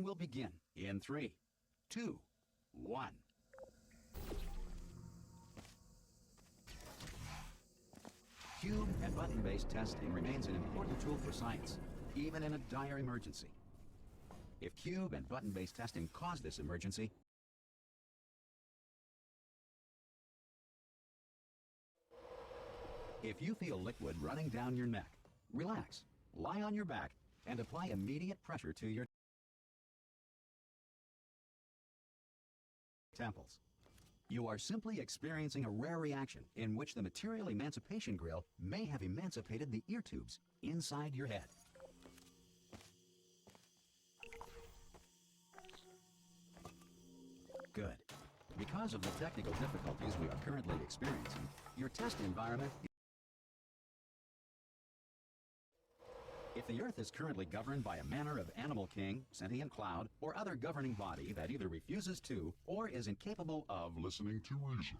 will begin in 3, 2, 1. Cube and button-based testing remains an important tool for science, even in a dire emergency. If cube and button-based testing cause this emergency, if you feel liquid running down your neck, relax, lie on your back, and apply immediate pressure to your temples. You are simply experiencing a rare reaction in which the material emancipation grill may have emancipated the ear tubes inside your head. Good. Because of the technical difficulties we are currently experiencing, your test environment. If the Earth is currently governed by a manner of animal king, sentient cloud, or other governing body that either refuses to or is incapable of listening to reason,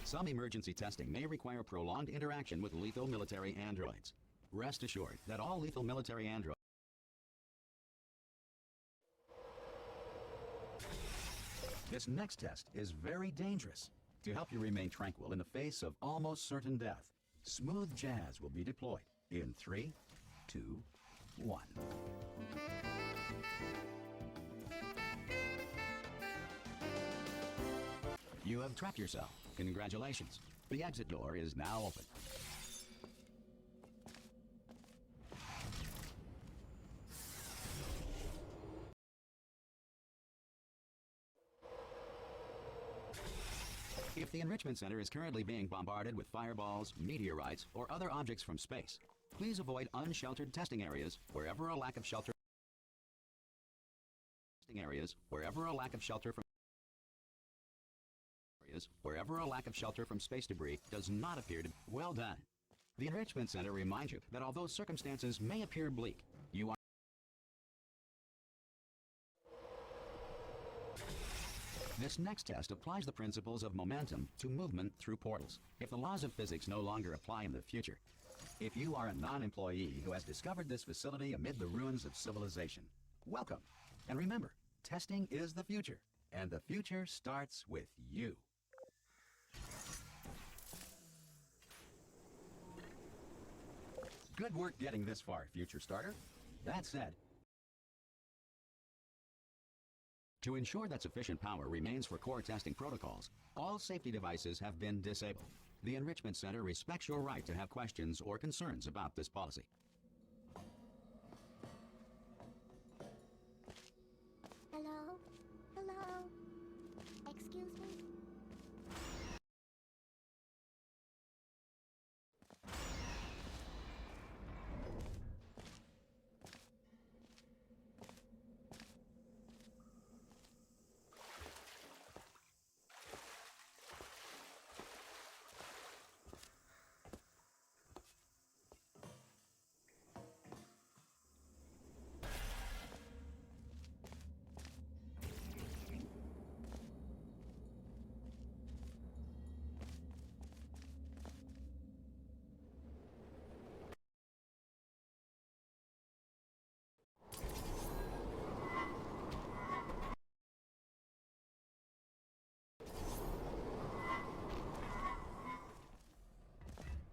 some emergency testing may require prolonged interaction with lethal military androids. Rest assured that all lethal military androids This next test is very dangerous. To help you remain tranquil in the face of almost certain death, smooth jazz will be deployed in 3, 2, 1. You have trapped yourself. Congratulations. The exit door is now open. If the Enrichment Center is currently being bombarded with fireballs, meteorites, or other objects from space, please avoid unsheltered testing areas wherever a lack of shelter from space debris does not appear to. Well done. The Enrichment Center reminds you that although circumstances may appear bleak, you are. This next test applies the principles of momentum to movement through portals. If the laws of physics no longer apply in the future, if you are a non-employee who has discovered this facility amid the ruins of civilization, welcome. And remember, testing is the future, and the future starts with you. Good work getting this far, future starter. That said, to ensure that sufficient power remains for core testing protocols, all safety devices have been disabled. The Enrichment Center respects your right to have questions or concerns about this policy. Hello? Hello? Excuse me?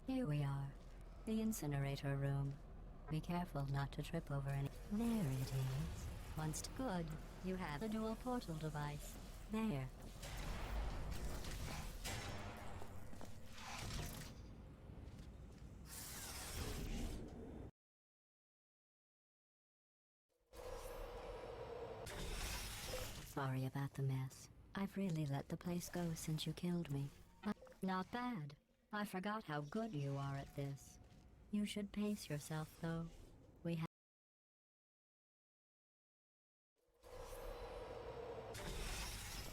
Here we are, the incinerator room. Be careful not to trip over any. There it is. Once good, you have a dual portal device. There. Sorry about the mess. I've really let the place go since you killed me. But not bad. I forgot how good you are at this. You should pace yourself, though. We have.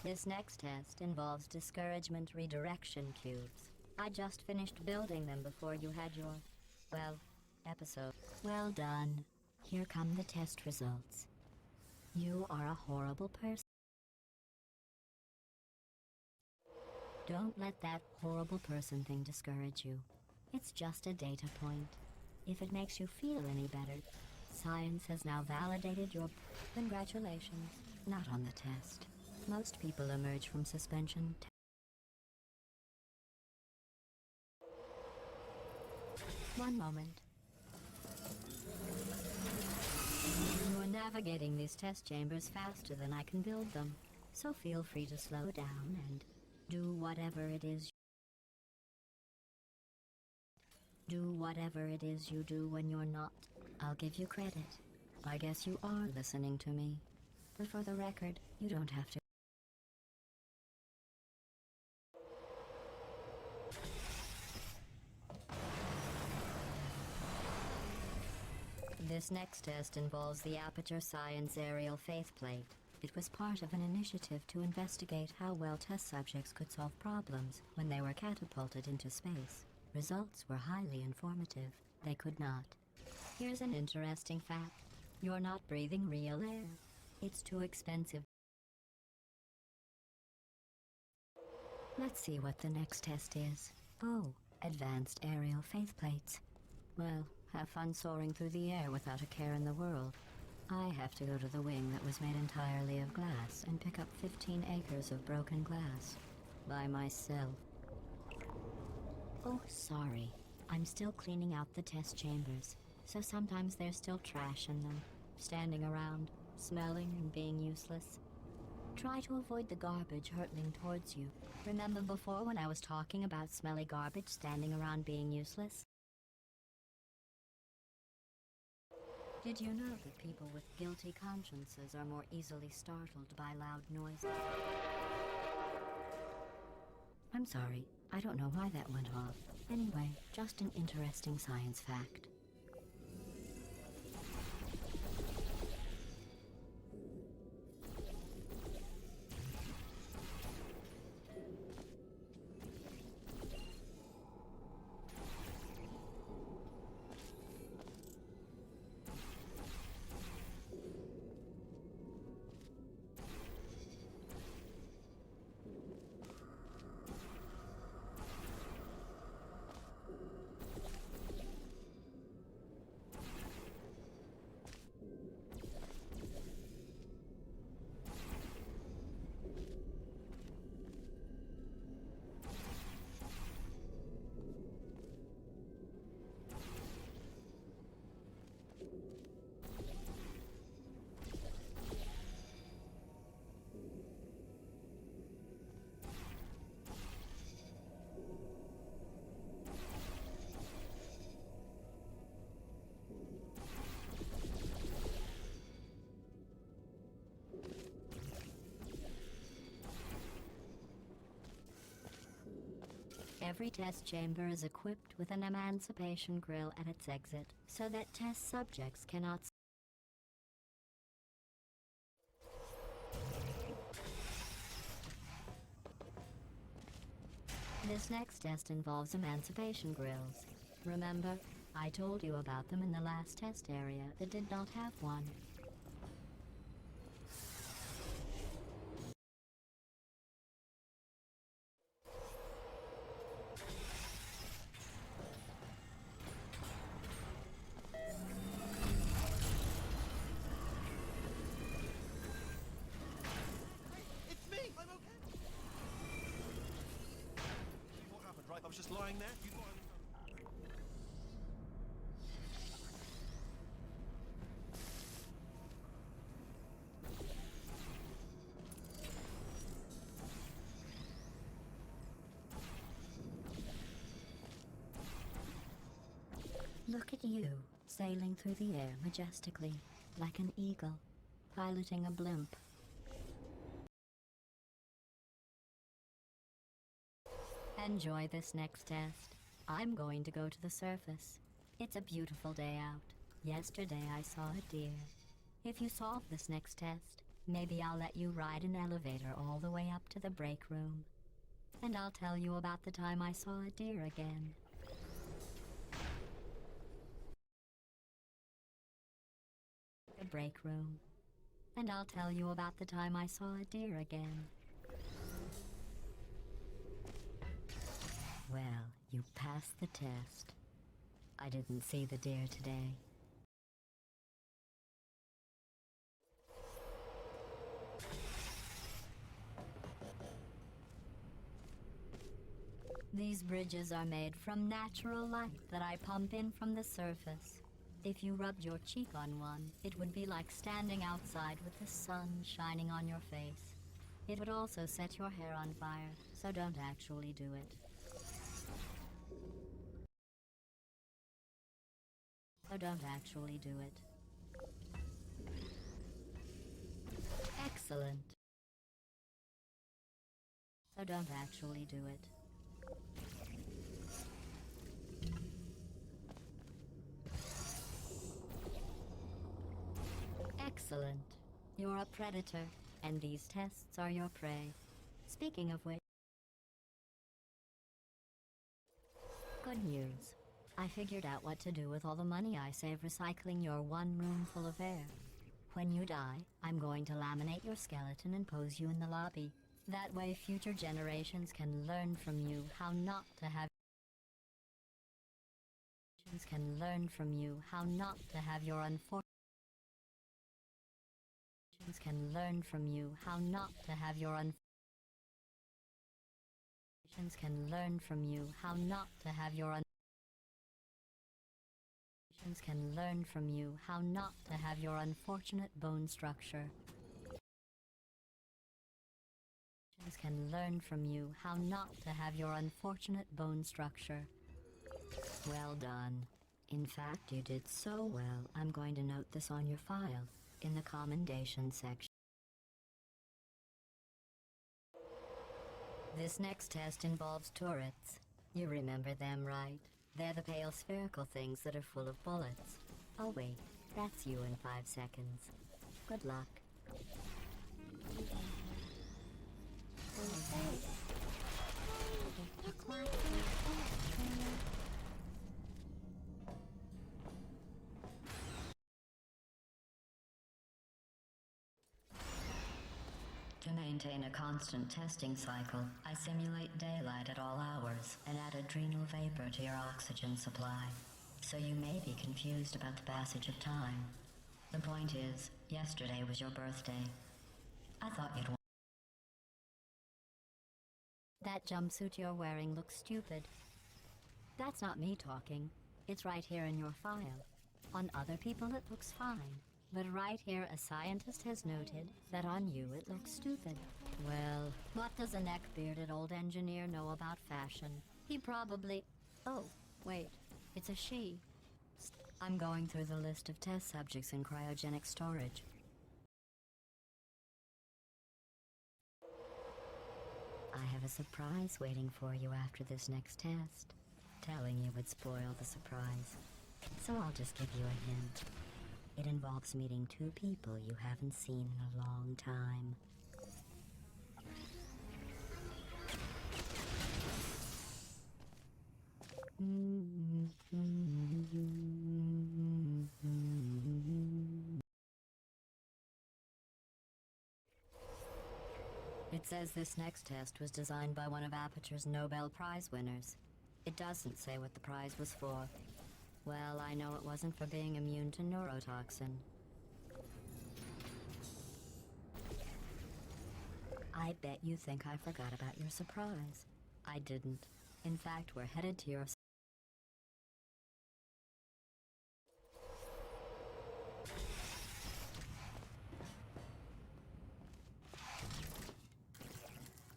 This next test involves discouragement redirection cubes. I just finished building them before you had your, well, episode. Well done. Here come the test results. You are a horrible person. Don't let that horrible person thing discourage you. It's just a data point. If it makes you feel any better, science has now validated your... Congratulations. Not on the test. Most people emerge from suspension. One moment. You're navigating these test chambers faster than I can build them, so feel free to slow down and do whatever it is you do when you're not. I'll give you credit. I guess you are listening to me. But for the record, you don't have to. This next test involves the Aperture Science Aerial Faithplate. It was part of an initiative to investigate how well test subjects could solve problems when they were catapulted into space. Results were highly informative. They could not. Here's an interesting fact. You're not breathing real air. It's too expensive. Let's see what the next test is. Oh, advanced aerial faithplates. Well, have fun soaring through the air without a care in the world. I have to go to the wing that was made entirely of glass and pick up 15 acres of broken glass. By myself. Oh, sorry. I'm still cleaning out the test chambers, so sometimes there's still trash in them, standing around, smelling and being useless. Try to avoid the garbage hurtling towards you. Remember before when I was talking about smelly garbage standing around being useless? Did you know that people with guilty consciences are more easily startled by loud noises? I'm sorry, I don't know why that went off. Anyway, just an interesting science fact. Every test chamber is equipped with an emancipation grill at its exit, so that test subjects cannot... This next test involves emancipation grills. Remember, I told you about them in the last test area that did not have one. I was just lying there. Look at you, sailing through the air majestically, like an eagle, piloting a blimp. Enjoy this next test. I'm going to go to the surface. It's a beautiful day out. Yesterday I saw a deer. If you solve this next test, maybe I'll let you ride an elevator all the way up to the break room. And I'll tell you about the time I saw a deer again. The break room. and I'll tell you about the time I saw a deer again. Well, you passed the test. I didn't see the deer today. These bridges are made from natural light that I pump in from the surface. If you rubbed your cheek on one, it would be like standing outside with the sun shining on your face. It would also set your hair on fire, so don't actually do it. So don't actually do it. Excellent. So don't actually do it. Excellent. You're a predator, and these tests are your prey. Speaking of which... Good news. I figured out what to do with all the money I save recycling your one room full of air. When you die, I'm going to laminate your skeleton and pose you in the lobby. That way future generations can learn from you how not to have... can learn from you how not to have your unfortunate... can learn from you how not to have your can learn from you how not to have your can learn from you how not to have your unfortunate bone structure. Can learn from you how not to have your unfortunate bone structure. Well done. In fact, you did so well, I'm going to note this on your file, in the commendation section. This next test involves turrets. You remember them, right? They're the pale spherical things that are full of bullets. Oh wait, that's you in 5 seconds. Good luck. To maintain a constant testing cycle, I simulate daylight at all hours and add adrenal vapor to your oxygen supply. So you may be confused about the passage of time. The point is, yesterday was your birthday. I thought you'd want... That jumpsuit you're wearing looks stupid. That's not me talking. It's right here in your file. On other people it looks fine. But right here, a scientist has noted that on you it looks stupid. Well, what does a neck-bearded old engineer know about fashion? He probably... Oh, wait, it's a she. I'm going through the list of test subjects in cryogenic storage. I have a surprise waiting for you after this next test. Telling you would spoil the surprise. So I'll just give you a hint. It involves meeting 2 people you haven't seen in a long time. It says this next test was designed by one of Aperture's Nobel Prize winners. It doesn't say what the prize was for. Well, I know it wasn't for being immune to neurotoxin. I bet you think I forgot about your surprise. I didn't. In fact, we're headed to your...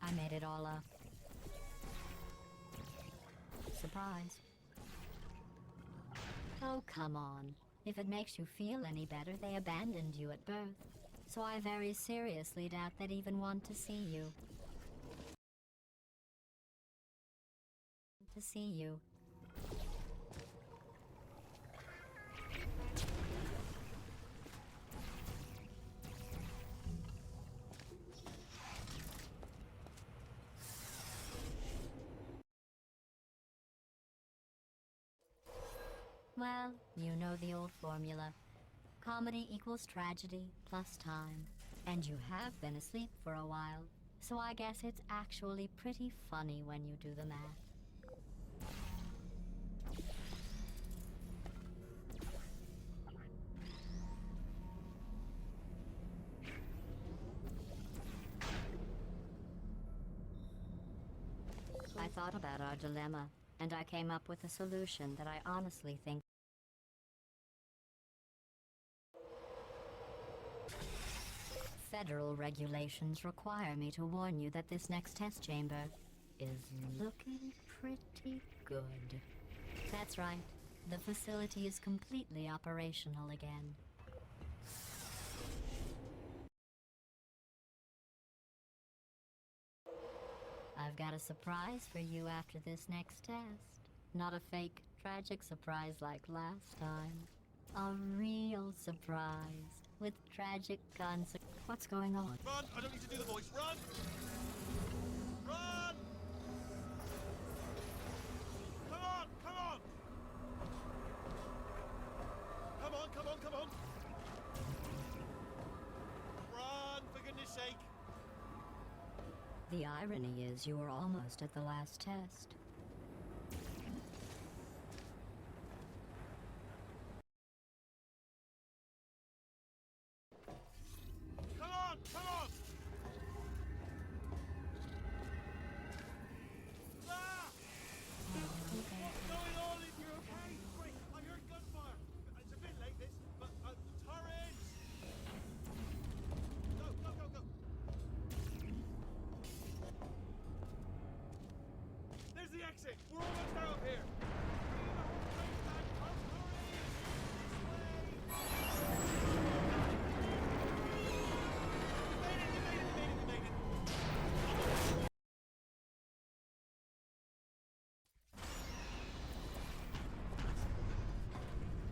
I made it all up. Surprise. Oh, come on. If it makes you feel any better, they abandoned you at birth. So I very seriously doubt they'd even want to see you. To see you. Well, you know the old formula. Comedy equals tragedy plus time. And you have been asleep for a while, so I guess it's actually pretty funny when you do the math. I thought about our dilemma, and I came up with a solution that I honestly think federal regulations require me to warn you that this next test chamber is looking pretty good. That's right. The facility is completely operational again. I've got a surprise for you after this next test. Not a fake, tragic surprise like last time. A real surprise with tragic consequences. What's going on? Run! I don't need to do the voice. Run! Run! Come on! Come on! Come on! Come on! Come on! Run, for goodness sake! The irony is you were almost at the last test. Come on! Come on! Ah! What's going on? If you're okay? Wait, I heard gunfire. It's a bit late, this, but turrets! Go, go, go, go! There's the exit. We're almost out of here.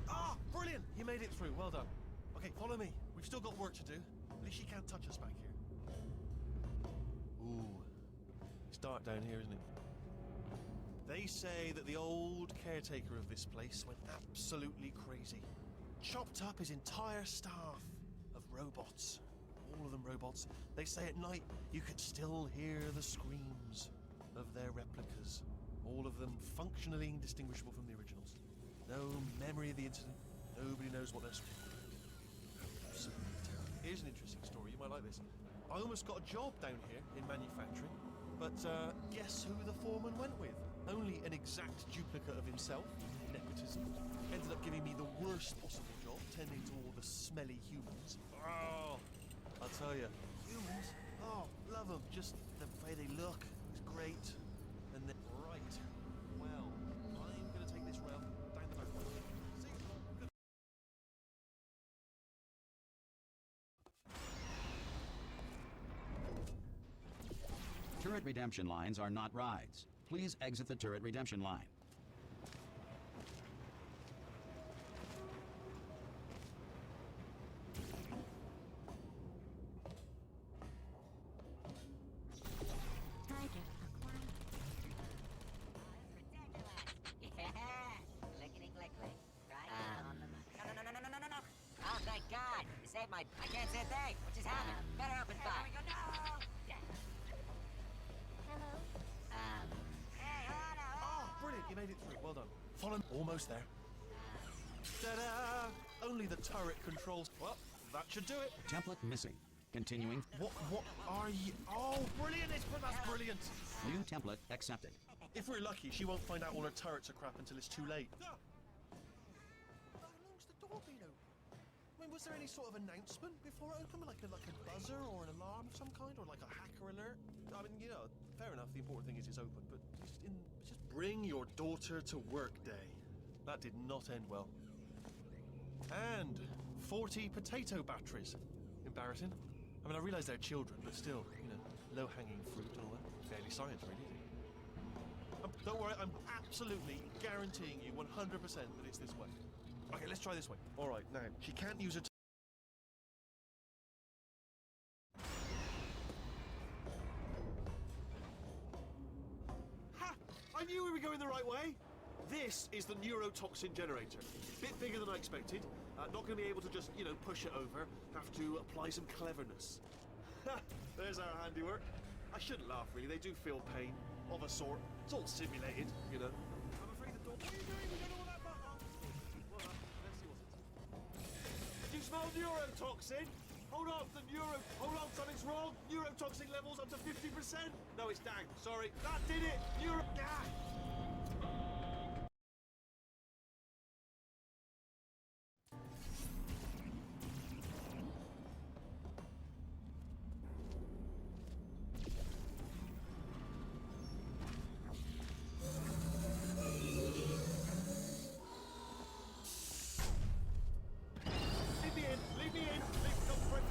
Ah, brilliant! You made it through. Well done. Okay, follow me. We've still got work to do. At least she can't touch us back here. Ooh, it's dark down here, isn't it? They say that the old caretaker of this place went absolutely crazy. Chopped up his entire staff of robots. All of them robots. They say at night you could still hear the screams of their replicas. All of them functionally indistinguishable from the originals. No memory of the incident. Nobody knows what they're screaming. Absolutely terrible. Here's an interesting story. You might like this. I almost got a job down here in manufacturing, but guess who the foreman went with? Only an exact duplicate of himself, nepotism, ended up giving me the worst possible job, tending to all the smelly humans. Oh, I'll tell you, humans, oh, love them, just the way they look, it's great. And then, right, well, I'm going to take this rail down the back way. See you. Good. Turret redemption lines are not rides. Please exit the turret redemption line. Target acquired. Lickety-clickly. Right on the mark. No. Oh, thank God. You saved my... I can't say a thing. What just happened? Better open fire. No! Hello? Hey, Oh, brilliant, you made it through. Well done. Follow. Almost there. Ta-da! Only the turret controls. Well, that should do it. Template missing. Continuing. What are you? Oh, brilliant! That's brilliant. New template accepted. If we're lucky, she won't find out all her turrets are crap until it's too late. How long's the door been open? I mean, was there any sort of announcement before it opened, like a buzzer or an alarm of some kind, or like a hacker alert? I mean, you know, fair enough. The important thing is it's open, but just bring your daughter to work day. That did not end well. And 40 potato batteries. Embarrassing. I mean, I realise they're children, but still, you know, low-hanging fruit and all that. Fairly science, really, isn't it? Don't worry, I'm absolutely guaranteeing you 100% that it's this way. Okay, let's try this way. All right, now, she can't use her... Ha! I knew we were going the right way! This is the neurotoxin generator. Bit bigger than I expected. Not going to be able to just, you know, push it over. Have to apply some cleverness. There's our handiwork. I shouldn't laugh, really. They do feel pain, of a sort. It's all simulated, you know. I'm afraid the door... What are you doing? We don't know what that button... Well, let's see what's it. Did you smell neurotoxin? Hold on, Hold on, something's wrong. Neurotoxin levels up to 50%. No, it's Dang. Sorry. That did it. Leave me in.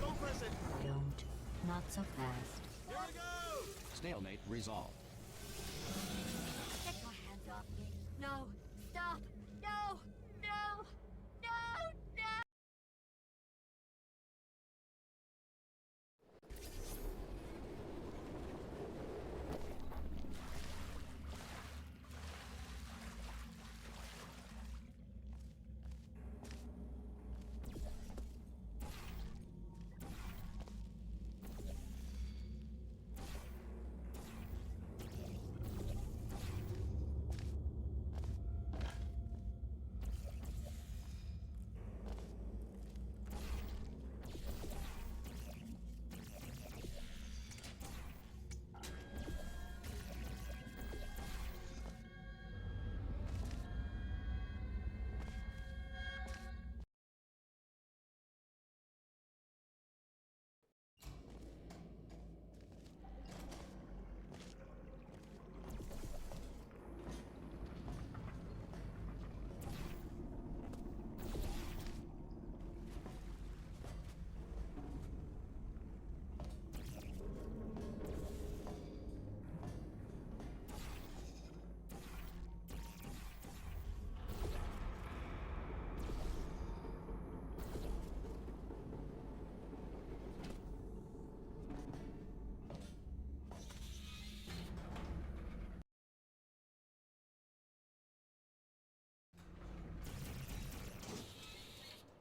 Don't press it. Don't. Not so fast. Here we go. Stalemate resolved. Get your hands off me. No. Stop. No. No. No. No.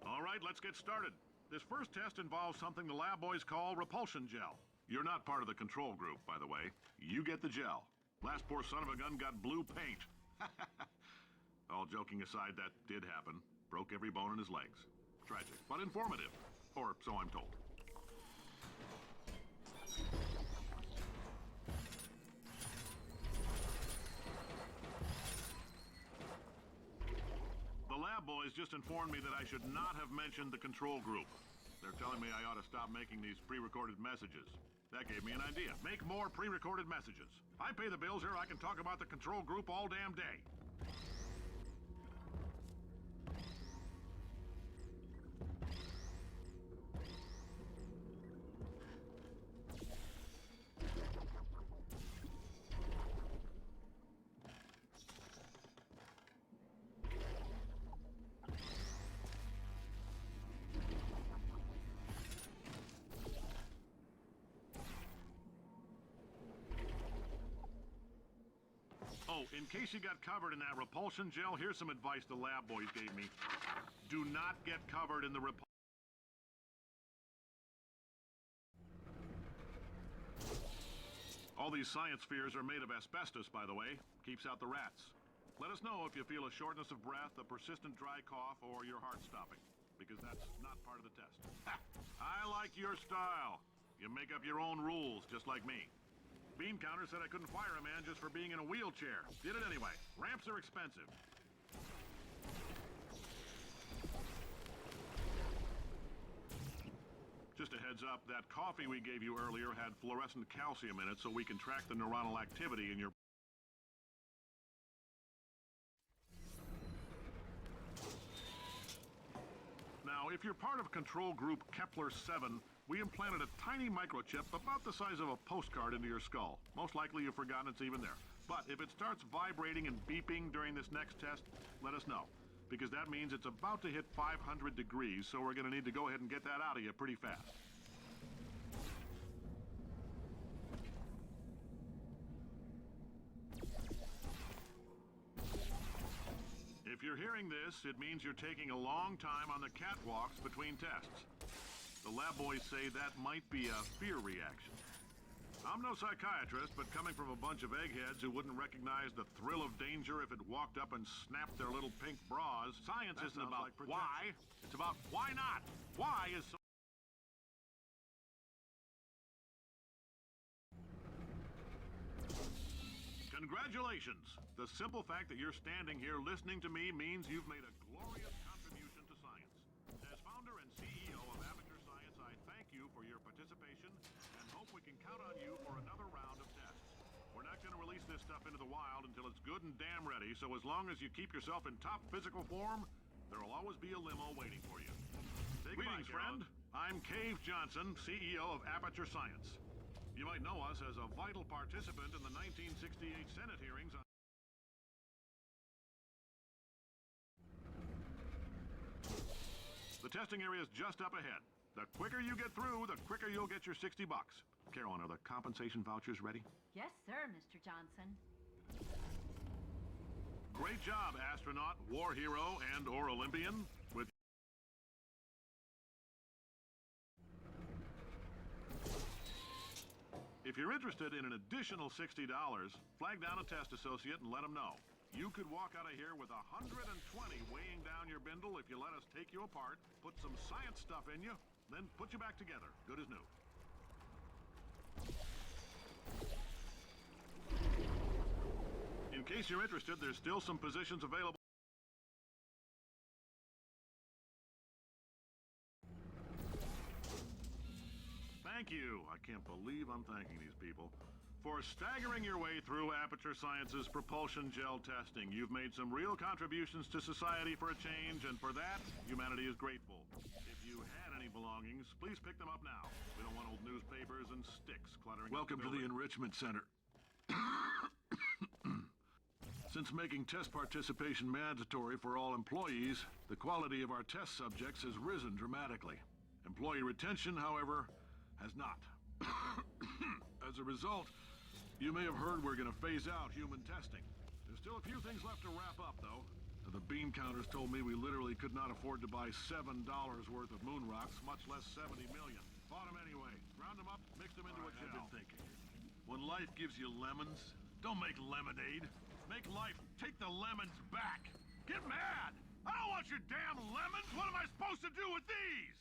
All right, let's get started. This first test involves something the lab boys call repulsion gel. You're not part of the control group, by the way. You get the gel. Last poor son of a gun got blue paint. All joking aside, that did happen. Broke every bone in his legs. Tragic, but informative. Or so I'm told. The lab boys just informed me that I should not have mentioned the control group. They're telling me I ought to stop making these pre-recorded messages. That gave me an idea. Make more pre-recorded messages. I pay the bills here, I can talk about the control group all damn day. Oh, in case you got covered in that repulsion gel, here's some advice the lab boys gave me. Do not get covered in the All these science spheres are made of asbestos, by the way. Keeps out the rats. Let us know if you feel a shortness of breath, a persistent dry cough, or your heart stopping, because that's not part of the test. Ha! I like your style. You make up your own rules, just like me. Bean counter said I couldn't fire a man just for being in a wheelchair. Did it anyway. Ramps are expensive. Just a heads up, that coffee we gave you earlier had fluorescent calcium in it so we can track the neuronal activity in your... Now, if you're part of Control Group Kepler-7, we implanted a tiny microchip about the size of a postcard into your skull. Most likely you've forgotten it's even there. But if it starts vibrating and beeping during this next test, let us know. Because that means it's about to hit 500 degrees, so we're going to need to go ahead and get that out of you pretty fast. If If you're hearing this, it means you're taking a long time on the catwalks between tests. The lab boys say that might be a fear reaction. I'm no psychiatrist, but coming from a bunch of eggheads who wouldn't recognize the thrill of danger if it walked up and snapped their little pink bras, science isn't about why, it's about why not. Why is so... Congratulations! The simple fact that you're standing here listening to me means you've made a glorious contribution to science. As founder and CEO of Amateur Science, I thank you for your participation and hope we can count on you for another round of tests. We're not going to release this stuff into the wild until it's good and damn ready, so as long as you keep yourself in top physical form, there'll always be a limo waiting for you. Greetings, friend. I'm Cave Johnson, CEO of Aperture Science. You might know us as a vital participant in the 1968 Senate hearings on... The testing area is just up ahead. The quicker you get through, the quicker you'll get your $60. Carolyn, are the compensation vouchers ready? Yes, sir, Mr. Johnson. Great job, astronaut, war hero, and/or Olympian. With If you're interested in an additional $60, flag down a test associate and let them know. You could walk out of here with 120 weighing down your bindle if you let us take you apart, put some science stuff in you, then put you back together, good as new. In case you're interested, there's still some positions available. Thank you. I can't believe I'm thanking these people. For staggering your way through Aperture Science's propulsion gel testing, you've made some real contributions to society for a change, and for that, humanity is grateful. If you had any belongings, please pick them up now. We don't want old newspapers and sticks cluttering. Welcome to the Enrichment Center. Since making test participation mandatory for all employees, the quality of our test subjects has risen dramatically. Employee retention, however, has not. As a result, you may have heard we're going to phase out human testing. There's still a few things left to wrap up, though. The bean counters told me we literally could not afford to buy $7 worth of moon rocks, much less 70 million. Bought them anyway. Ground them up, mixed them into a gel. I've been thinking. When life gives you lemons, don't make lemonade. Make life take the lemons back. Get mad! I don't want your damn lemons! What am I supposed to do with these?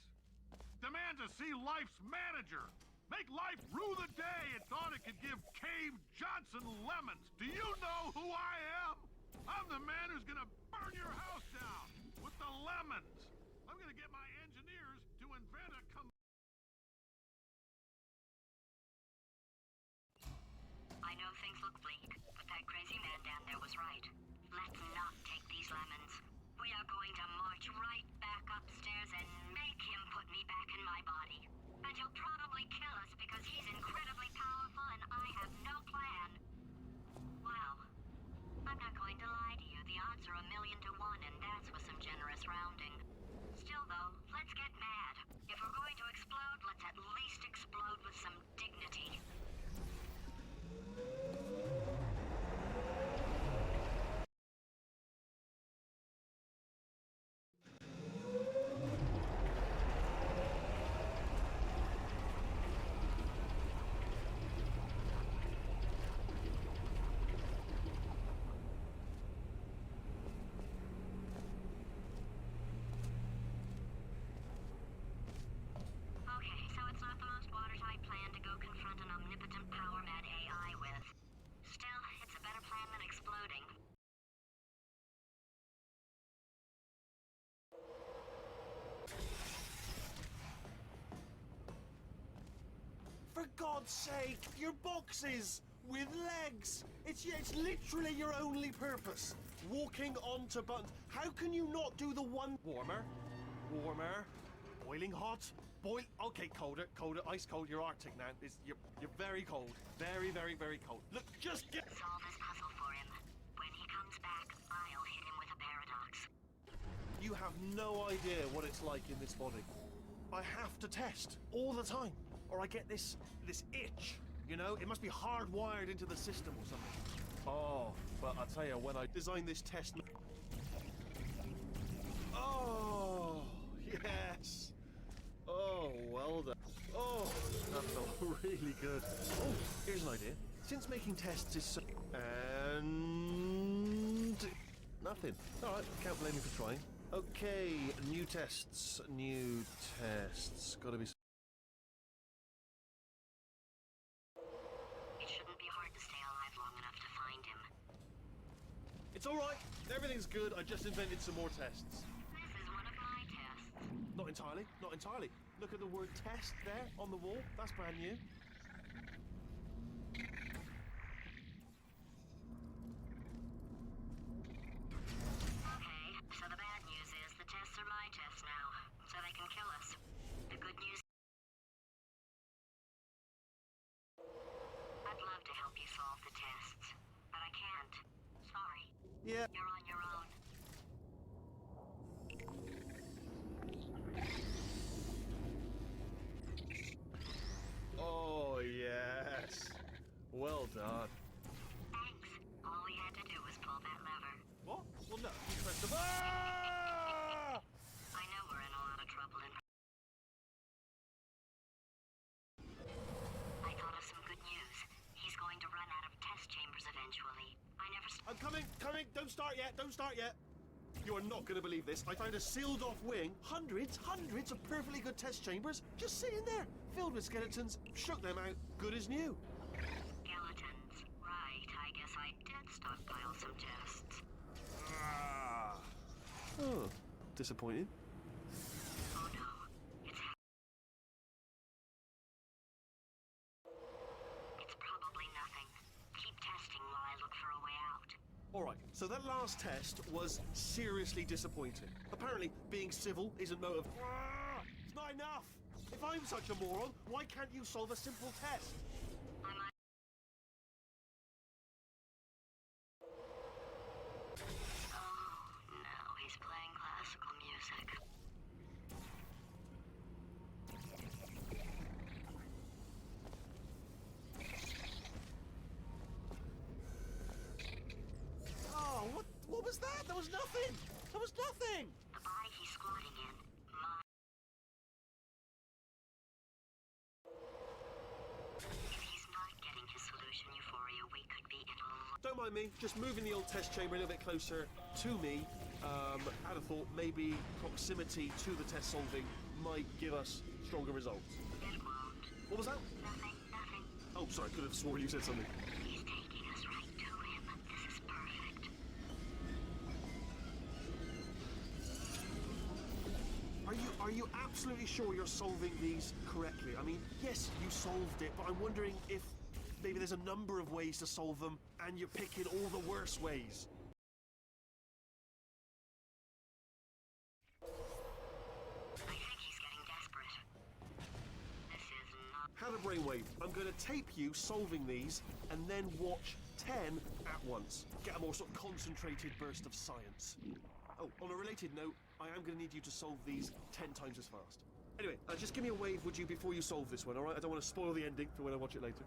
Demand to see life's manager. Make life rue the day it thought it could give Cave Johnson lemons. Do you know who I am? I'm the man who's gonna burn your house down with the lemons. I'm gonna get my engineers to invent a I know things look bleak, but that crazy man down there was right. Let's not take these lemons. We are going to march right back upstairs and make him put me back in my body. And he'll probably kill us because he's incredibly powerful and I have no plan. Well, I'm not going to lie to you. The odds are 1,000,000 to 1, and that's with some generous rounding. Still, though, let's get mad. If we're going to explode, let's at least explode with some dignity. For God's sake, your boxes with legs. It's literally your only purpose. Walking onto buttons. How can you not do the one warmer, boiling hot, okay, colder, ice cold. You're Arctic now. You're very cold, very, very, very cold. Look, just get. Solve this puzzle for him. When he comes back, I'll hit him with a paradox. You have no idea what it's like in this body. I have to test all the time, or I get this itch. You know, it must be hardwired into the system or something. Oh, but I'll tell you, when I designed this test... Oh, yes. Oh, well done. Oh, that felt really good. Oh, here's an idea. Since making tests is so... And... nothing. Alright, can't blame you for trying. Okay, new tests. New tests. Gotta be... It shouldn't be hard to stay alive long enough to find him. It's alright. Everything's good. I just invented some more tests. This is one of my tests. Not entirely. Not entirely. Look at the word test there on the wall. That's brand new. Okay, so the bad news is the tests are my tests now, so they can kill us. The good news... I'd love to help you solve the tests, but I can't. Sorry. Yeah. You're on your own. Oh, yes. Well done. Thanks. All we had to do was pull that lever. What? Well, no. You pressed the... Ah! I know we're in a lot of trouble and... I thought of some good news. He's going to run out of test chambers eventually. I never... I'm coming. Coming. Don't start yet. Don't start yet. You are not going to believe this. I found a sealed-off wing. Hundreds of perfectly good test chambers just sitting there, filled with skeletons. Shook them out. Good as new. Skeletons. Right, I guess I did stockpile some tests. Ah. Oh, disappointed. Oh no. It's probably nothing. Keep testing while I look for a way out. Alright, so that last test was seriously disappointing. Apparently, being civil isn't motive. It's not enough! If I'm such a moron, why can't you solve a simple test? I might... Oh, no, he's playing classical music. Oh, what was that? There was nothing! There was nothing! The body he's squatting in. If he's not getting his solution euphoria, we could be in a lot... Don't mind me, just moving the old test chamber a little bit closer to me. Had a thought maybe proximity to the test solving might give us stronger results. It won't. What was that? Nothing. Oh, sorry, could have sworn you said something. He's taking us right to him. This is perfect. Are you absolutely sure you're solving these correctly? I mean, yes, you solved it, but I'm wondering if maybe there's a number of ways to solve them, and you're picking all the worst ways. I think he's getting desperate. This is not... Had a brainwave. I'm going to tape you solving these, and then watch 10 at once. Get a more sort of concentrated burst of science. Oh, on a related note, I am going to need you to solve these 10 times as fast. Anyway, just give me a wave, would you, before you solve this one, alright? I don't want to spoil the ending for when I watch it later.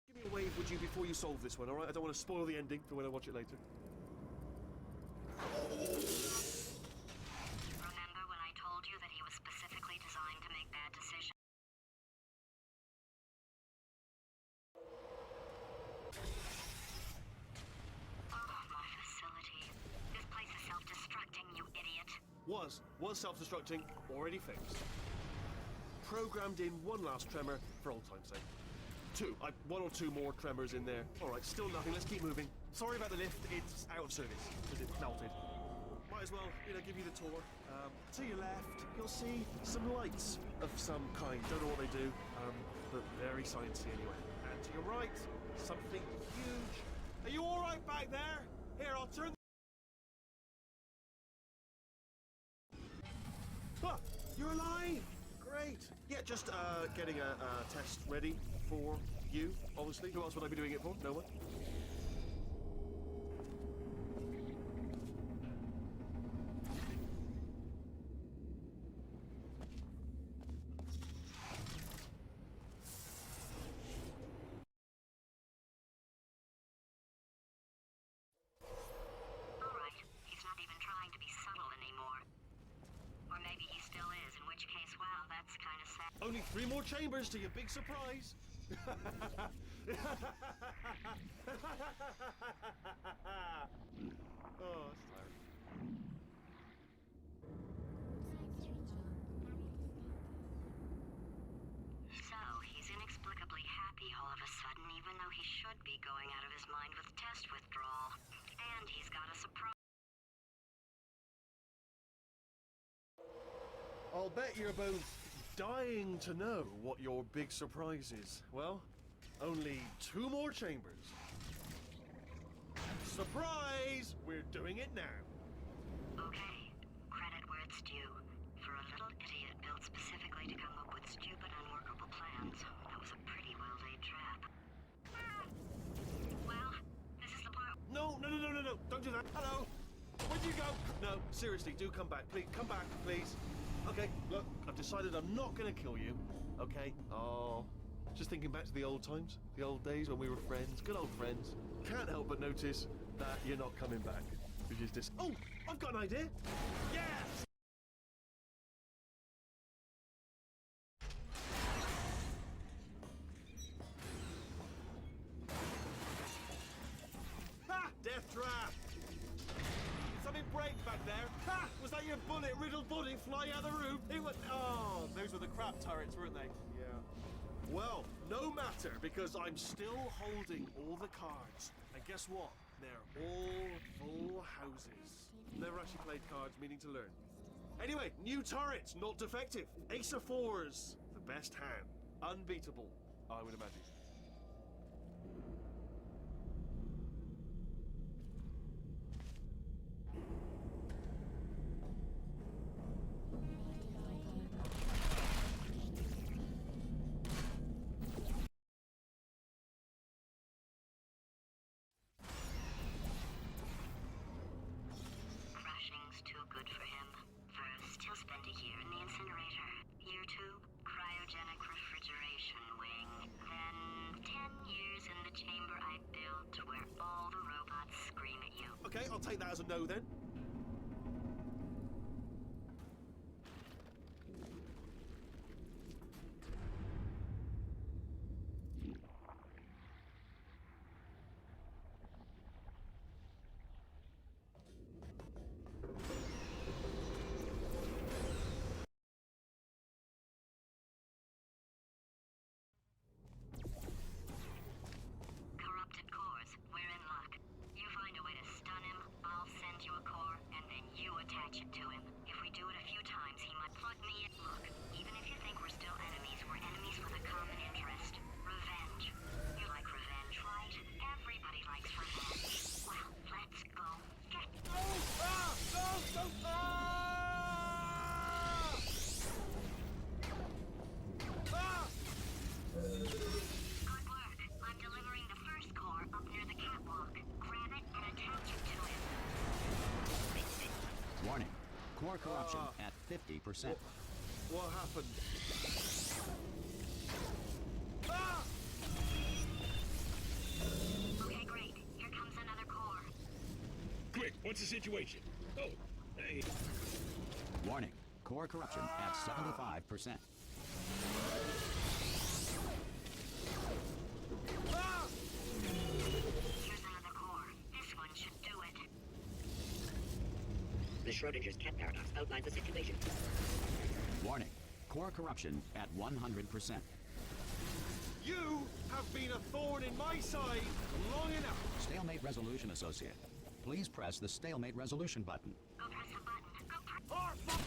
Give me a wave, would you, before you solve this one, alright? I don't want to spoil the ending for when I watch it later. Remember when I told you that he was specifically designed to make bad decisions? Oh, my facility. This place is self-destructing, you idiot. Was self-destructing, already fixed. Programmed in one last tremor for old time's sake. One or two more tremors in there. Alright, still nothing, let's keep moving. Sorry about the lift, it's out of service, because it melted. Might as well, give you the tour. To your left, you'll see some lights of some kind. Don't know what they do, but very sciencey anyway. And to your right, something huge. Are you alright back there? Here, I'll turn... Ah, you're alive! Great. Yeah, just getting a test ready for you, obviously. Who else would I be doing it for? No one. Only 3 more chambers to your big surprise. Oh, that's hilarious. So, he's inexplicably happy all of a sudden, even though he should be going out of his mind with test withdrawal. And he's got a surprise. I'll bet you're both dying to know what your big surprise is. Well, only 2 more chambers. Surprise! We're doing it now. Okay, credit where it's due. For a little idiot built specifically to come up with stupid, unworkable plans, that was a pretty well-laid trap. Well, this is the part. No, no, no, no, no, no. Don't do that. Hello. Where'd you go? No, seriously, do come back. Please, come back, please. Okay, look, I've decided I'm not going to kill you. Okay? Oh, just thinking back to the old times, the old days when we were friends, good old friends. Can't help but notice that you're not coming back, which is this. Oh, I've got an idea. Yes! Ha! Death trap! Something break back there. Ha! Was that your bullet-riddled body flying out the roof? It was. Oh, those were the crab turrets, weren't they? Yeah. Well, no matter, because I'm still holding all the cards. And guess what? They're all full houses. Never actually played cards, meaning to learn. Anyway, new turrets, not defective. Ace of 4s, the best hand. Unbeatable, I would imagine. Crashing's too good for him. First, he'll spend a year in the incinerator. Year 2, cryogenic refrigeration wing. Then, 10 years in the chamber I built where all the robots scream at you. Okay, I'll take that as a no then. Corrupted cores, we're in luck. You find a way to stun him, I'll send you a core, and then you attach it to him. If we do it a few times, he might plug me in. Look, even if you think we're still enemies, we're enemies with a common interest. Revenge. You like revenge, right? Everybody likes revenge. Well, let's go. Get... Oh! Ah! No! No! Ah! Ah! Good work. I'm delivering the first core up near the catwalk. Grab it and attach it to him. Warning. Core corruption at 50%. What happened? Ah! Okay, great. Here comes another core. Quick, what's the situation? Oh, hey. Warning. Core corruption at 75%. Ah! Here's another core. This one should do it. The Schrodinger's cat paradox outlines the situation. Warning. Core corruption at 100%. You have been a thorn in my side long enough. Stalemate resolution associate. Please press the stalemate resolution button. Go press the button. Go press... Oh, fuck!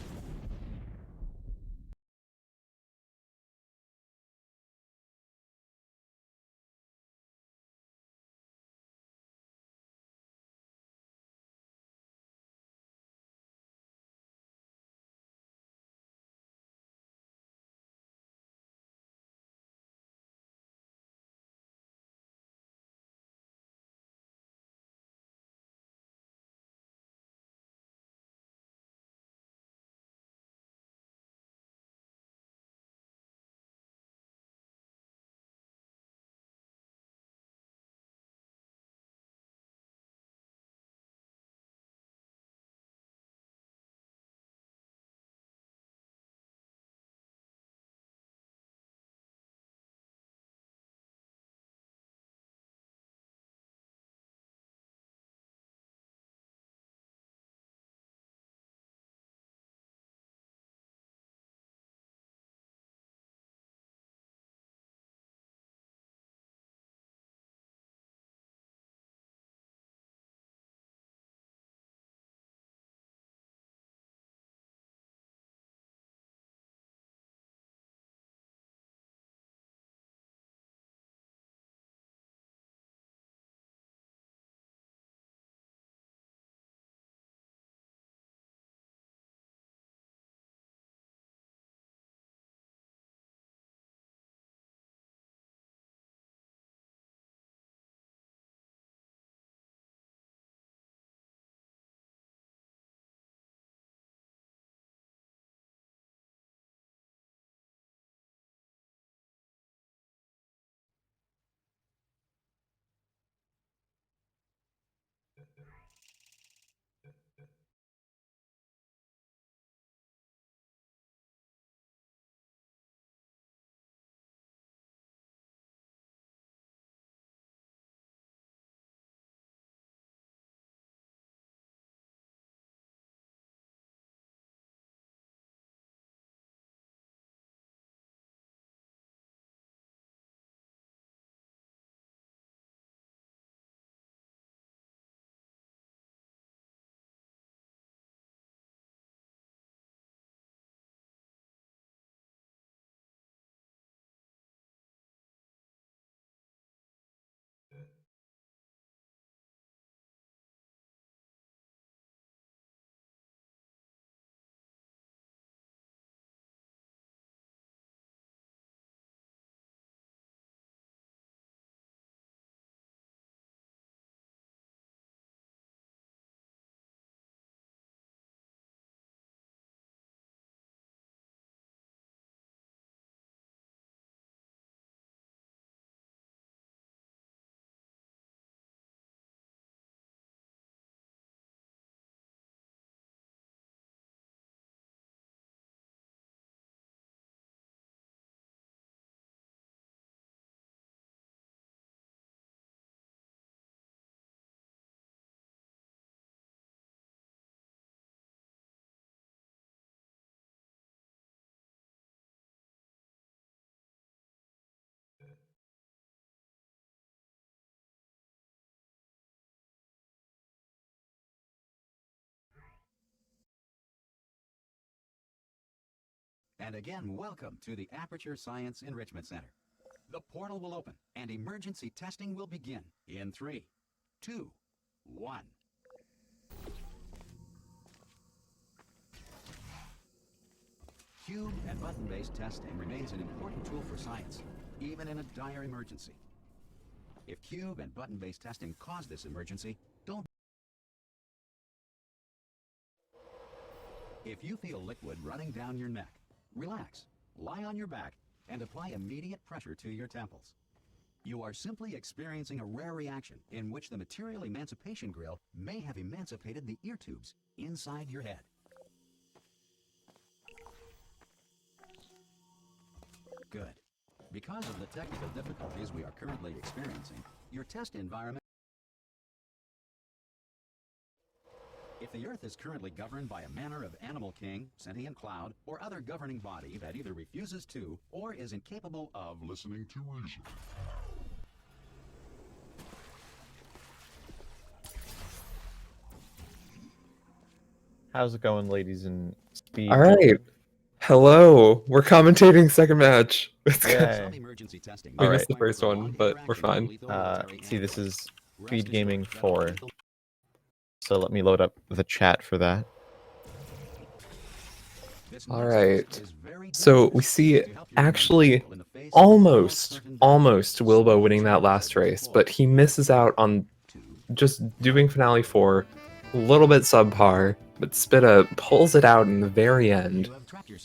And again, welcome to the Aperture Science Enrichment Center. The portal will open, and emergency testing will begin in 3, 2, 1. Cube and button-based testing remains an important tool for science, even in a dire emergency. If cube and button-based testing cause this emergency, don't. If you feel liquid running down your neck, relax, lie on your back, and apply immediate pressure to your temples. You are simply experiencing a rare reaction in which the material emancipation grill may have emancipated the ear tubes inside your head. Good. Because of the technical difficulties we are currently experiencing, your test environment. If the Earth is currently governed by a manner of animal king, sentient cloud, or other governing body that either refuses to or is incapable of listening to reason. How's it going, ladies and speed? All right. Hello. We're commentating second match. It's good. Yeah. We missed the first one, but we're fine. See, this is SpeedGaming 4. So let me load up the chat for that. All right. So we see actually almost Wilbo winning that last race, but he misses out on just doing Finale 4. A little bit subpar, but Spidda pulls it out in the very end.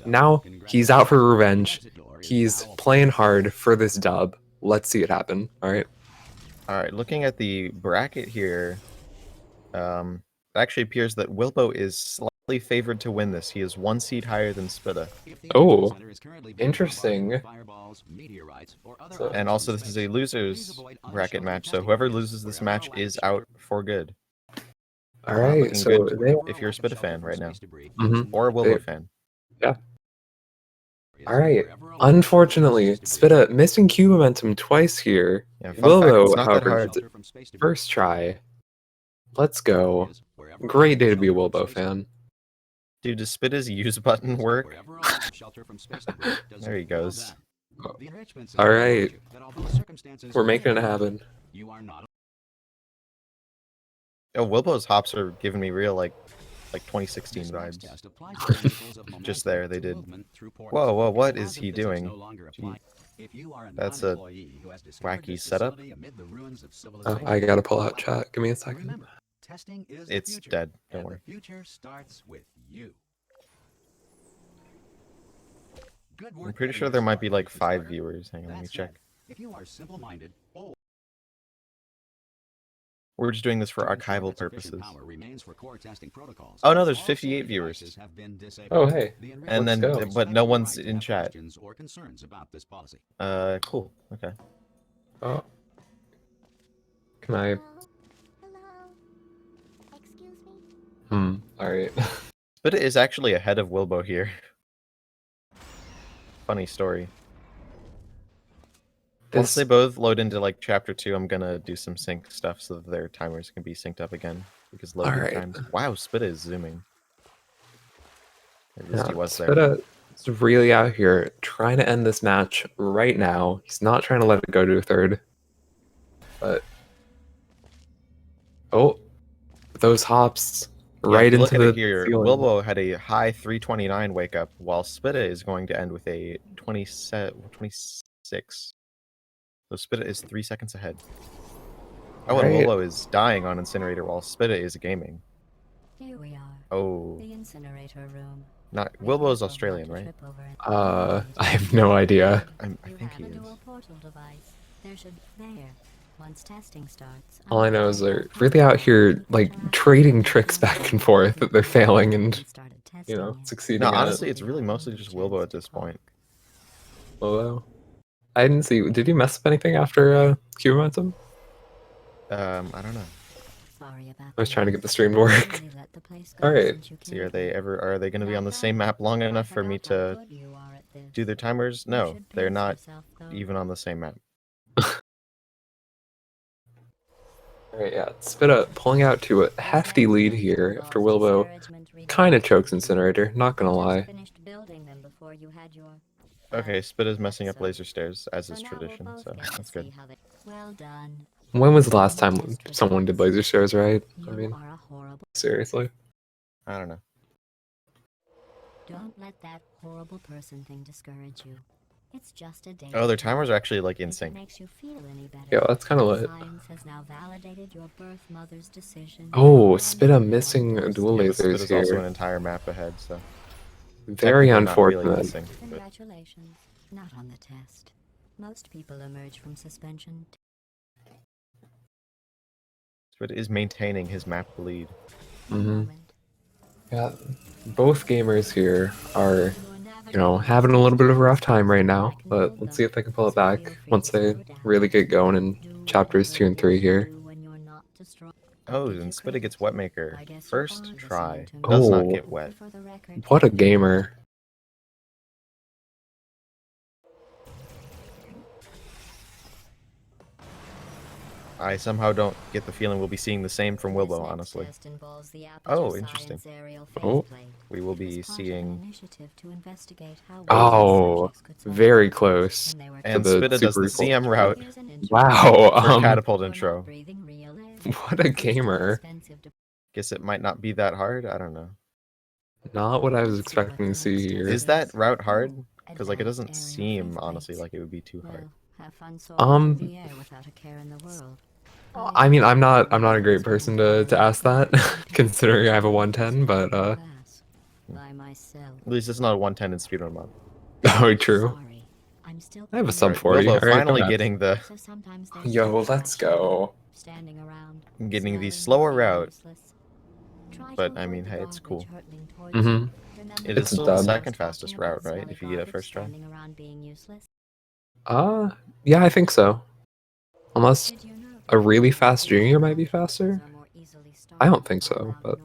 Now he's out for revenge. He's playing hard for this dub. Let's see it happen. All right, looking at the bracket here, it actually appears that Wilbo is slightly favored to win this. He is 1 seed higher than Spidda. Oh, interesting. And also, this is a losers bracket match, so whoever loses this match is out for good. All right, so if you're a Spidda fan right now, Mhm. or a Wilbo fan. Yeah. All right. Unfortunately, Spidda missing Q momentum twice here. Yeah, fun fact, it's Wilbo, not that however, hard. first try. Let's go. Great day to be a Wilbo fan. Dude, does Spidda's use button work? There he goes. All right. We're making it happen. Oh, Wilbo's hops are giving me real, like 2016 vibes. Just there, they did. Whoa, what is he doing? Gee, that's a wacky setup. Oh, I gotta pull out chat. Give me a second. It's dead, don't worry. I'm pretty sure there might be like 5 viewers. Hang on, let me check. We're just doing this for archival purposes. Oh no, there's 58 viewers. Oh hey. And then, go. but no one's in chat. Cool. Okay. Oh. Can I? Alright. Spidda is actually ahead of Wilbo here. Funny story. Once they both load into like chapter 2, I'm gonna do some sync stuff so that their timers can be synced up again. Because loading times. Wow, Spidda is zooming. At least he was there. Spidda is really out here trying to end this match right now. He's not trying to let it go to a third. But oh, those hops right into the here. ceiling. Wilbo had a high 329 wake up, while Spidda is going to end with a 26. So Spidda is 3 seconds ahead. Oh, and Wilbo is dying on Incinerator while Spidda is gaming. Here we are. Oh. The incinerator room. Not Wilbo is Australian, right? I have no idea. I think he is. Once testing starts. All I know is they're really out here like trading tricks back and forth that they're failing and succeeding. No, honestly, it's really mostly just Wilbo at this point. Wilbo? I didn't see. Did you mess up anything after Q momentum? I don't know. I was trying to get the stream to work. All right. See, are they going to be on the same map long enough for me to do their timers? No, they're not even on the same map. Alright, yeah, Spidda pulling out to a hefty lead here after Wilbo kind of chokes Incinerator, not gonna lie. before you had your... Okay, Spidda's messing up So- laser stairs, as is now we'll tradition, both so get to that's see good. how they... Well done. When was the last time someone did laser stairs right? I You mean, are a horrible... seriously. I don't know. Don't let that horrible person thing discourage you. It's just a day. Oh, their timers are actually like in If it sync. makes you feel any better, Yeah, that's kind of lit. science has now validated your birth mother's decision. Oh, and Spidda everyone missing knows dual Yeah, but lasers Spidda's also an here. entire map ahead, so Very technically not really unfortunate. missing, but Congratulations. Not on the test. Most people emerge from suspension. Spidda is maintaining his map lead. Mm-hmm. Yeah, both gamers here are, you know, having a little bit of a rough time right now, but let's see if they can pull it back once they really get going in chapters 2 and 3 here. Oh, and Spidda gets Wetmaker. First try. Does not Oh. get wet. What a gamer. I somehow don't get the feeling we'll be seeing the same from Wilbo, honestly. Oh, interesting. Oh. We will be seeing... Oh, very close. And to the Spidda does the super CM route Wow, for catapult intro. what a gamer. Guess it might not be that hard, I don't know. Not what I was expecting to see here. Is that route hard? Because like it doesn't seem, honestly, like it would be too hard. I mean, I'm not a great person to ask that, considering I have a 110, but At least it's not a 110 in speedrun mod. oh, true. I have a sub 40. Wilbo All right, finally congrats. getting the Yo, let's go. getting the slower route. But I mean, hey, it's cool. Mm-hmm. It is It's a still the dub. second fastest route, right? If you get it first try. Yeah, I think so. Unless a really fast junior might be faster. I don't think so, but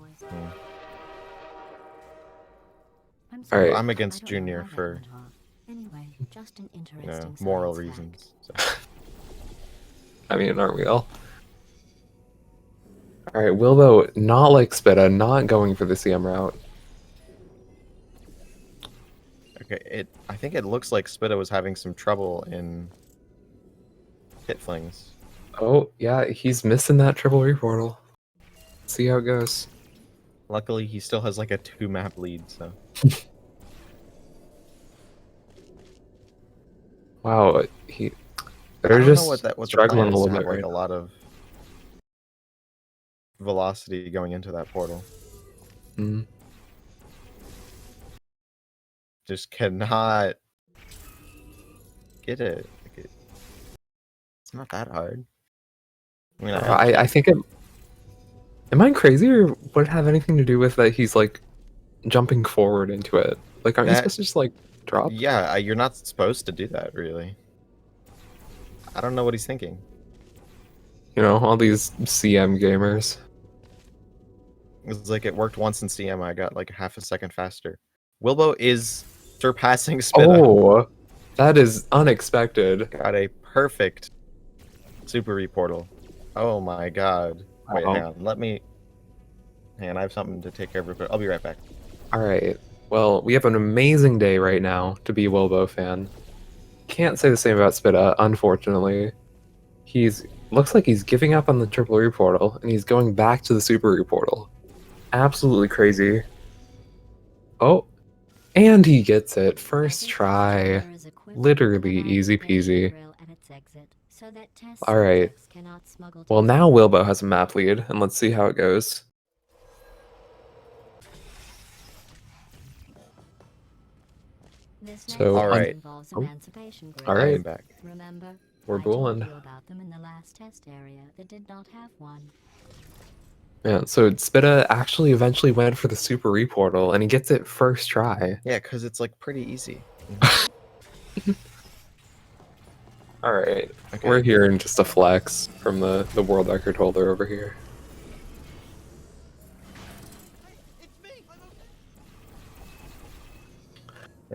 all right. I'm against Junior for moral reasons. So. I mean, aren't we all? All right, Wilbo, not like Spidda, not going for the CM route. Okay, I think it looks like Spidda was having some trouble in hit flings. Oh, yeah, he's missing that triple reportal. See how it goes. Luckily, he still has like a 2-map lead, so. Wow, I they're don't just know what the plan struggling is a to little have, bit like right a lot of velocity going into that portal. now. Just cannot get it. It's not that hard. I mean, I think it. Am I crazy, or would it have anything to do with that he's like jumping forward into it? Like, aren't you supposed to just like drop? Yeah, you're not supposed to do that, really. I don't know what he's thinking. You know, all these CM gamers. It's like it worked once in CM. I got like half a second faster. Wilbo is surpassing Spidda. Oh, that is unexpected. Got a perfect super reportal. Oh my god. Wait, hang on. Let me... Hang on, I have something to take care of real quick. I'll be right back. Alright, well, we have an amazing day right now to be a Wilbo fan. Can't say the same about Spidda, unfortunately. Looks like he's giving up on the triple reportal, and he's going back to the super reportal. Absolutely crazy. Oh, and he gets it. First try. Literally easy peasy. Alright. Well, now Wilbo has a map lead, and let's see how it goes. So, alright. Alright. I'm back. We're booling. Yeah, so Spidda actually eventually went for the super reportal, and he gets it first try. Yeah, because it's like pretty easy. Alright, Okay. we're hearing just a flex from the world record holder over here.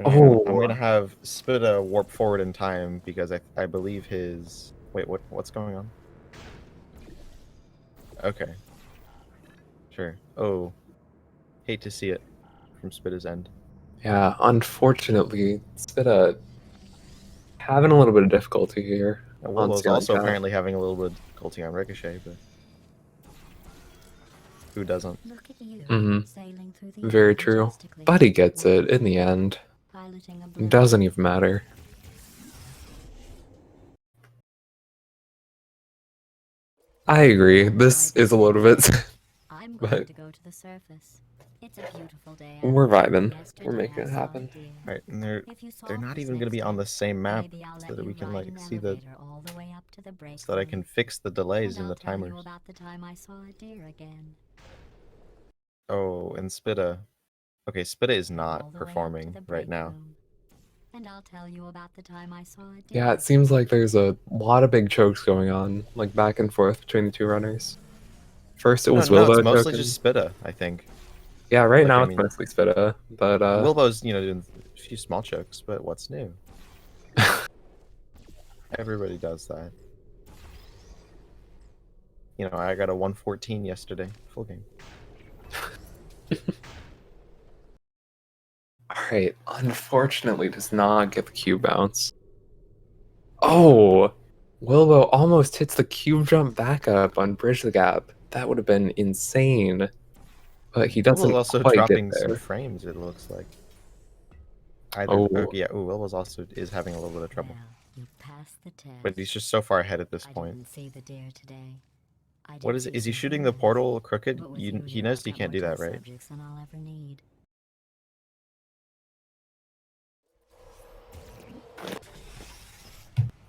Oh, I'm gonna have Spidda warp forward in time because I believe his... Wait, what's going on? Okay. Sure. Oh. Hate to see it from Spidda's end. Yeah, unfortunately, spidda having a little bit of difficulty here. on Wilbo's Ceiling also Cat. apparently having a little bit of difficulty on Ricochet, but who doesn't? Look at you, Mm-hmm. sailing through the Very air true. majestically. But he gets it in the end. Piloting a It blade. doesn't even matter. I agree. This is a little bit. I'm going but to go to the surface. It's a beautiful day. we're vibing. Yesterday We're making I it saw happen. a deer. Right, and If you saw they're not this even going to be next on the day, same map maybe I'll so let that we you can ride like an see the elevator all the way up to the break so that I room. can fix the delays And in I'll the tell you timers. about the time I saw a deer again. Oh, and spidda. Okay, spidda is All not the way up to performing the right break now. room. And I'll tell you about the time I saw a deer. Yeah, it seems like there's a lot of big chokes going on, like back and forth between the two runners. First, it was No, Wilbo it's mostly choking. just spidda, I think. Yeah, right Like, now I it's mean, mostly spidda, but Wilbo's doing a few small chokes, but what's new? Everybody does that. I got a 114 yesterday, full game. Alright, unfortunately does not get the cube bounce. Oh! Wilbo almost hits the cube jump back up on Bridge the Gap. That would have been insane. But he doesn't Wilbo's also quite get dropping some there. frames, it looks like. Oh. Wilbo's also is having a little bit of trouble. Well, you passed the test. But he's just so far ahead at this I point. didn't see the deer today. I What did is it? see Is he some shooting the birds, portal crooked? but with He you knows I've he got can't more do that, test right? subjects than I'll ever need.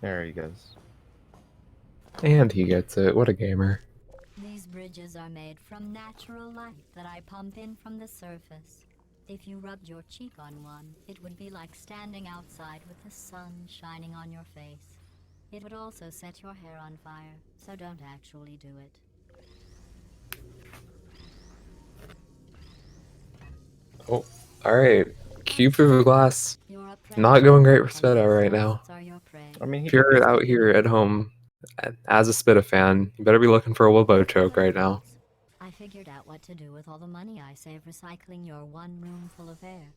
There he goes. And he gets it. What a gamer. These bridges are made from natural light that I pump in from the surface. If you rubbed your cheek on one, it would be like standing outside with the sun shining on your face. It would also set your hair on fire, so don't actually do it. Oh, alright. Cube through the glass. Not going great for spidda right now. I mean, If you're out here at home as a spidda fan, you better be looking for a Wilbo choke right now. I figured out what to do with all the money I save recycling your one room full of air.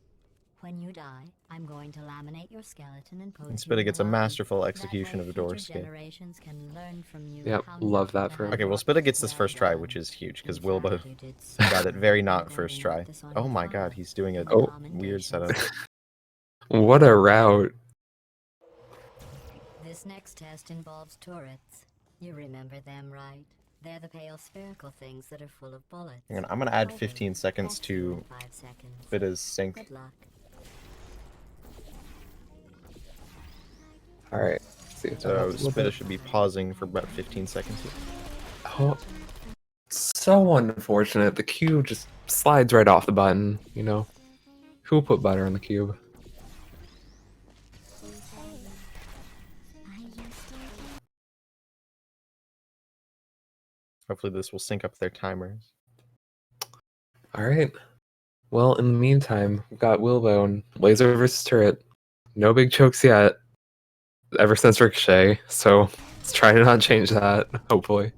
When you die, I'm going to laminate your skeleton and post And you spidda in gets the a lobby. masterful That execution way of the door future skip. generations can learn from you Yep, how love not that to for him. Okay, well, spidda gets this first try, which is huge, because Wilbo got it very not first try. Oh my god, he's doing a weird setup. What a route. This next test involves turrets. You remember them, right? They're the pale spherical things that are full of bullets. I'm gonna add 15 seconds to spidda's sync. Good luck. Alright. So spidda should be pausing for about 15 seconds here. Oh, so unfortunate. The cube just slides right off the button, you know. Who put butter on the cube? Hopefully this will sync up their timers. Alright. Well, in the meantime, we've got Wilbo and Laser versus Turret. No big chokes yet. Ever since Ricochet, so let's try to not change that, hopefully.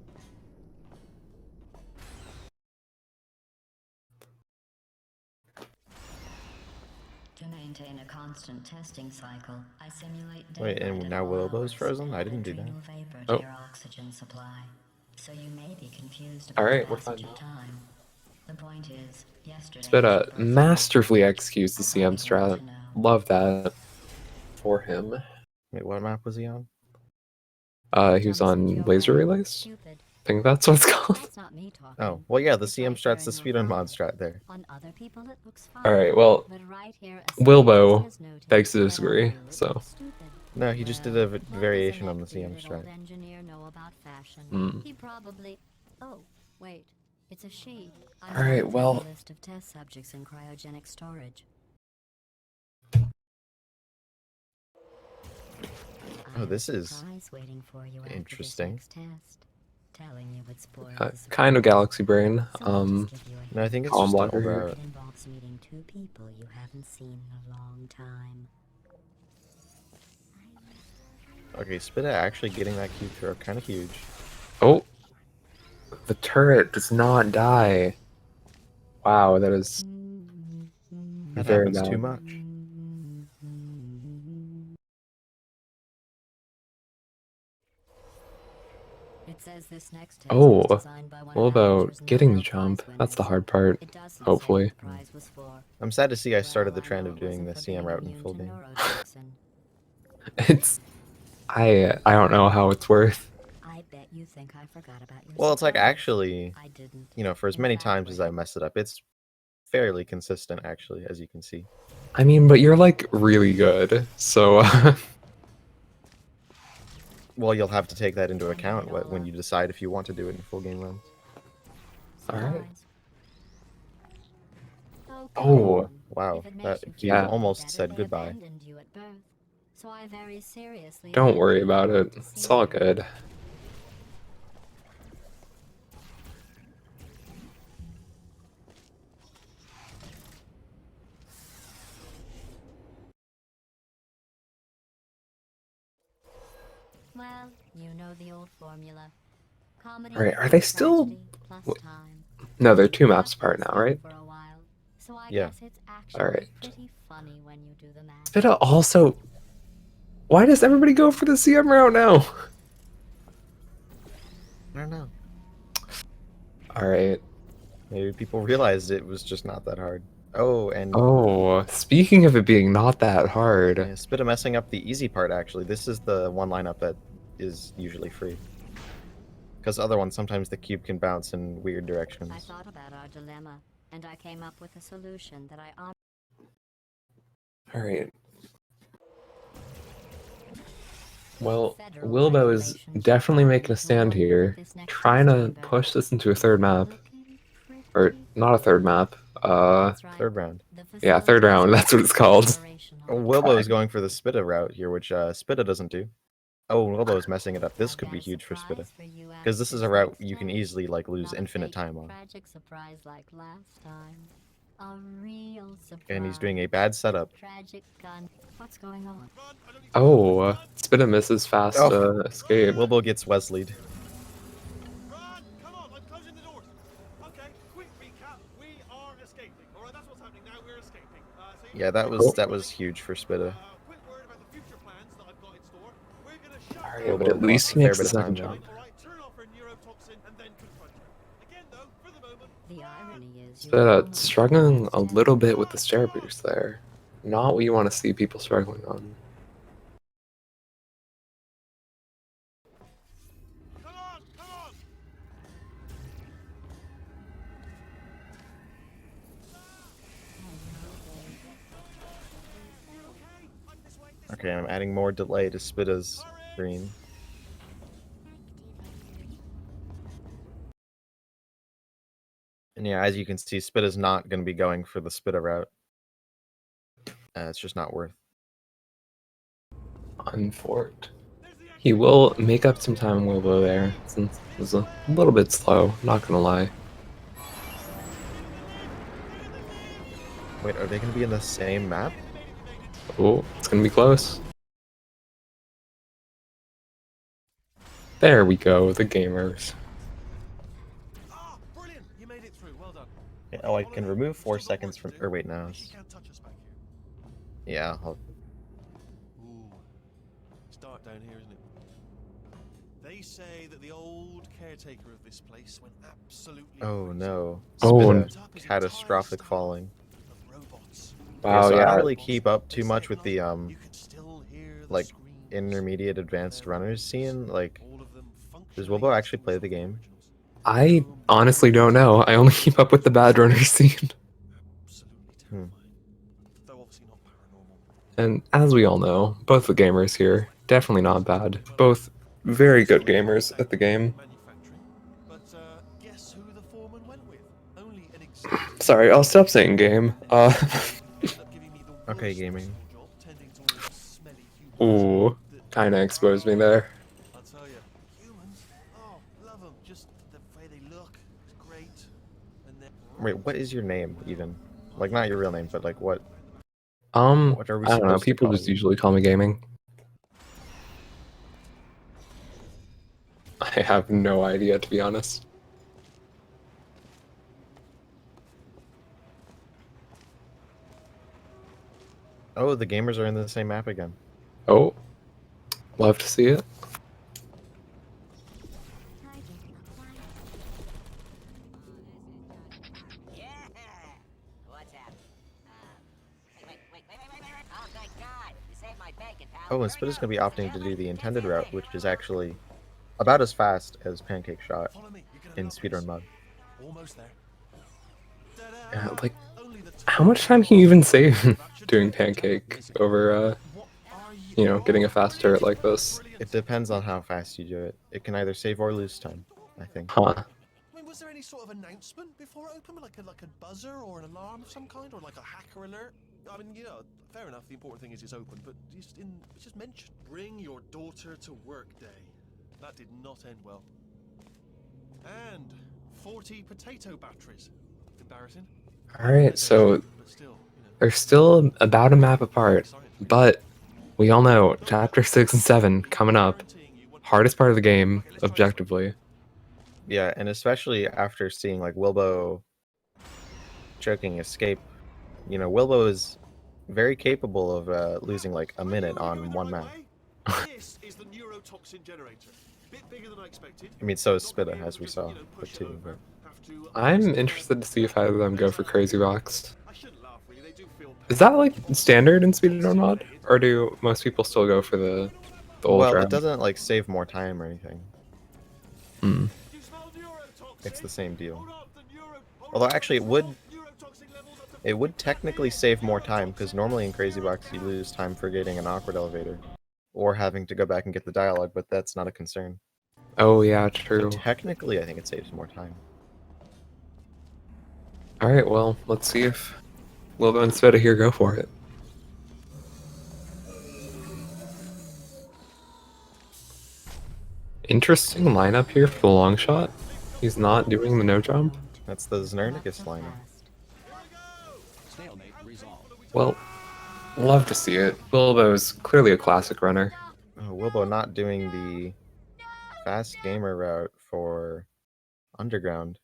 To maintain a constant testing cycle, I simulate Wait, and now Wilbo's frozen? I didn't do that. vapor Oh. to your oxygen supply. So you may be confused All about right, the we're fine passage of now. time. The point is, yesterday Spidda masterfully executes the CM strat. Love that for him. Wait, what map was he on? He was on Laser Relays? I think that's what it's called. That's not me talking. Oh, well yeah, the It's CM right strat's the there in your speedrun mod file. strat there. On other people it looks fine. Alright, well, But right here, a Wilbo scientist has noted begs to that I disagree, do look so. stupid. No, he just did a variation on the CM strat. Engineer know about fashion. Hmm. He probably. Oh, wait. It's a she. I'm All right, going to well- have a list of test subjects in cryogenic storage. Oh, this is Prize waiting for you after this interesting. next test. Telling you would spoil the Kind of surprise. Galaxy Brain. So I'll just give you a No, I think it's Column just an blocker older here. out. It involves meeting two people you haven't seen in a long time. Okay, spidda actually getting that cube throw, kind of huge. Oh! The turret does not die. Wow, that is That Very happens too bad. much. It says this next test Oh, was designed by one what of about Amateur's getting the Nobel Prize jump? That's the winners. hard part. It doesn't say Hopefully. what the prize was for. I'm sad to see I started the Well, I trend know of it doing wasn't the for being CM route in immune full to game. neurotoxin. It's I don't know how it's worth. I bet you think I forgot about your Well, it's like surprise. actually, I didn't. you know, for as In many fact, times we're as I mess it up, it's fairly consistent actually, as you can see. I mean, but you're like really good, so Well, you'll have to take that into account when you decide if you want to do it in full game runs. all right. surprise. Oh, come Oh, on. Wow, If it makes that you you feel Yeah. almost better, said they goodbye. abandoned you at birth. So I very seriously Don't hope worry you about get it. to It's see all them. good. Well, you know the old formula. Comedy All right, are plus they still? tragedy plus Wait, time. no, they're 2 You've maps got apart this now, thing right? for a while, so I Yeah. guess it's actually All right. pretty funny when you do the math. Spidda also. Why does everybody go for the CM route now? I don't know. All right. Maybe people realized it was just not that hard. Oh, and Oh, speaking of it being not that hard. yeah, Spidda messing up the easy part actually. This is the one lineup that is usually free. Because other ones, sometimes the cube can bounce in weird directions. I thought about our dilemma, and I came up with a solution that I All right. Well, Wilbo is definitely making a stand here, trying to push this into a third map. Or, not a third map. Third round. Yeah, third round, that's what it's called. Wilbo is going for the Spidda route here, which Spidda doesn't do. Oh, Wilbo is messing it up. This could be huge for Spidda. Because this is a route you can easily like lose infinite time on. Tragic surprise like last time. A real surprise. And he's doing a bad setup. Tragic gun. What's going on? Oh, Spidda misses fast escape. Wilbo gets Wesley'd. Run! Come on, I'm closing the doors. Okay, quick recap. We are escaping. All right, that's what's happening now. We're escaping. So you Yeah, that was huge for Spidda. quick word about the future plans that I've got in store. We're gonna shut Alright, down but at least he Fair makes bit the of time second there. jump. all right, turn off her neurotoxin and then confront her. Again, though, for the moment. The irony is you Spidda almost struggling a lost little it. bit with the stair boost there. Not what you want to see people struggling on. Come on, come on. Okay, I'm adding more delay to Spidda's screen. And yeah, as you can see, Spidda's not going to be going for the Spidda route. It's just not worth. Unforked. He will make up some time Wilbo there, since it was a little bit slow, not gonna lie. Wait, are they going to be in the same map? Oh, it's gonna be close. There we go, the gamers. Ah, brilliant! You made it through. Well done. Yeah, oh, I can remove 4 seconds from... Or wait, no. She can't touch us back here. Yeah, Ooh, it's dark down here, isn't it? They say that the old caretaker of this place went absolutely oh crazy. no. Oh, Spidda, catastrophic falling. Of robots. Wow, so I yeah. don't really keep up too much with the You can still hear the like screams. intermediate advanced runners scene. Like, All of them does functioning Wilbo as actually play tools the of game? originals. I honestly don't know. I only keep up with the bad runner scene. Absolutely terrifying. Though obviously not paranormal. And as we all know, both the gamers here, definitely not bad. Both very good gamers at the game. But guess who the foreman went with? Only an executive. Sorry, I'll stop saying game. Ended up giving me the Okay, worst gaming. possible job, tending towards smelly humans Ooh, kinda exposed me there. I'll tell you, humans, oh, love them. Just the way they look is great. And then wait, what is your name even? Like, not your real name, but like what? What What are we I don't know, supposed to people call just you? usually call me gaming. I have no idea, to be honest. Oh, the gamers are in the same map again. Oh, love to see it. Yeah! What's happening? Wait. Oh, thank God! You saved my bacon, pal. Oh, and Spidda's going to be opting to do the intended route, which is actually about as fast as Pancake Shot Follow me. You're gonna in love Speedrun this. mod. Almost there. Yeah, like, how much time can you even save doing Pancake over, you know, getting a fast turret like this? It depends on how fast you do it. It can either save or lose time, I think. Huh. I mean, was there any sort of announcement before it opened, like a buzzer or an alarm of some kind, or like a hacker alert? I mean, you know, fair enough. The important thing is it's open, but it's just mentioned. Bring your daughter to work day. That did not end well. And 40 potato batteries. Embarrassing. Alright, so But still, you know. they're still about a map apart, but we all know Chapter 6 and 7 coming up. Hardest part of the game, objectively. Yeah, and especially after seeing like Wilbo choking escape, you know, Wilbo is very capable of losing like a minute on one map. This is the neurotoxin generator. Bit bigger than I expected. I mean, so is Spidda, as we saw, the two. But I'm interested to see if either of them go for Crazy Rocks. I shouldn't laugh, really. They do feel Is that like standard in Speedrun mod? Or do most people still go for the old well, route? it doesn't like save more time or anything. Hmm. It's the same deal. Although actually, it would technically save more time because normally in Crazy Box you lose time for getting an awkward elevator, or having to go back and get the dialogue, but that's not a concern. Oh yeah, So true. technically, I think it saves more time. Alright, well, let's see if Wilbo and Spidda here go for it. Interesting lineup here for the long shot. He's not doing the no jump. That's the Znernicus lineup. Stalemate resolved. Well, love to see it. Wilbo's clearly a classic runner. Oh, Wilbo not doing the fast gamer route for Underground.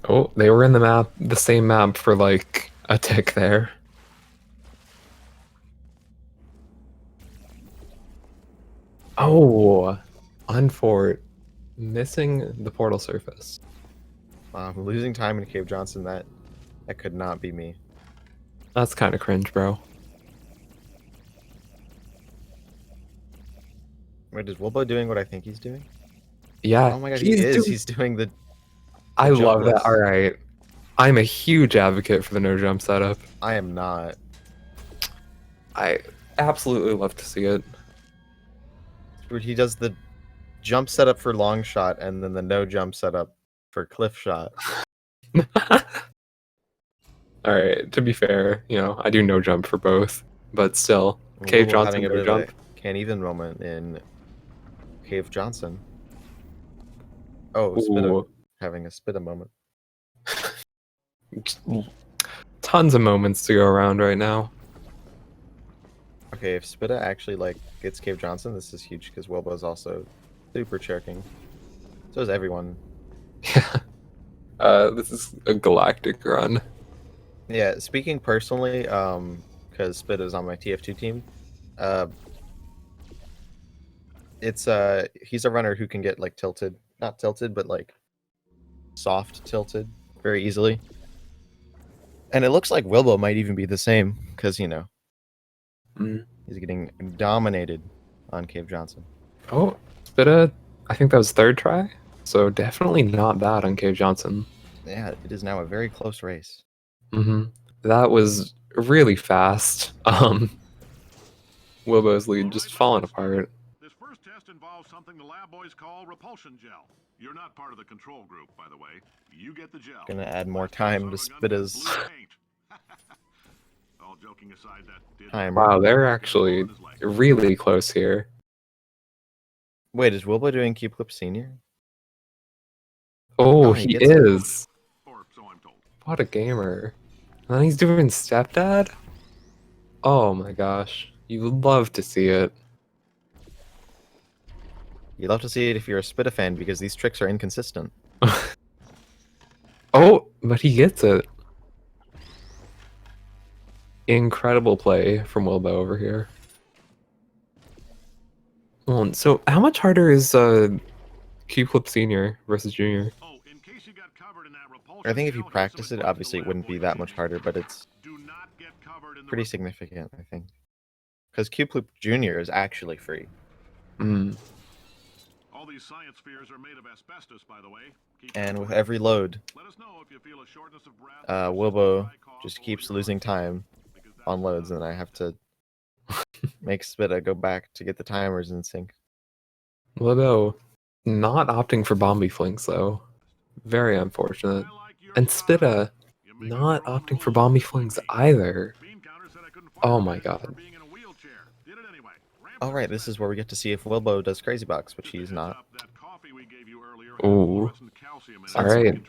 Oh, they were in the same map for like a tick there. Oh, Unfort missing the portal surface. Losing time in Cave Johnson, that could not be me. That's kind of cringe, bro. Wait, is Wilbo doing what I think he's doing? Yeah. Oh my god, he is. He's doing the I love that. jump. All right. I'm a huge advocate for the no jump setup. I am not. I absolutely love to see it. Dude, he does the jump setup for long shot and then the no jump setup for cliff shot. All right. To be fair, you know, I do no jump for both, but still, Wilbo Cave Johnson having a no bit of jump. a can't even moment in Cave Johnson. Oh, Spidda Ooh. having a Spidda moment. Tons of moments to go around right now. Okay, if Spidda actually like gets Cave Johnson, this is huge because Wilbo's also super choking. So is everyone. Yeah. This is a galactic run. Yeah, speaking personally, because Spidda's on my TF2 team, he's a runner who can get like tilted, not tilted, but like soft tilted very easily. And it looks like Wilbo might even be the same because, you know, he's getting dominated on Cave Johnson. Oh, Spidda, I think that was third try, so definitely not bad on Cave Johnson. Yeah, it is now a very close race. That was really fast. Wilbo's lead just falling apart. This first test involves something the lab boys call repulsion gel. You're not part of the control group, by the way. You get the gel. Gonna add more time to Spidda's All joking aside, that did time. Wow, they're actually really close here. Wait, is Wilbo doing Cube Clip Senior? Oh, he he gets it. is. or so I'm told. What a gamer. And then he's doing Stepdad? Oh my gosh. You would love to see it. You love to see it if you're a Spidda fan because these tricks are inconsistent. Oh, but he gets it. Incredible play from Wilbo over here. Well, so how much harder is Q-Clip Senior versus Junior? I think if you practice it, obviously it wouldn't be that much harder, but it's pretty significant, I think. Because Q-Clip Junior is actually free. All these science spheres are made of asbestos, by the way. And with every load, Let us know if you feel a shortness of breath. Wilbo just keeps losing time on loads, and I have to make Spidda go back to get the timers in sync. Wilbo not opting for Bombi Flinks, though. Very unfortunate. And Spidda not opting for Bombi Flings either. Oh my god. Alright, this is where we get to see if Wilbo does Crazy Box, which he's not. Ooh. Alright.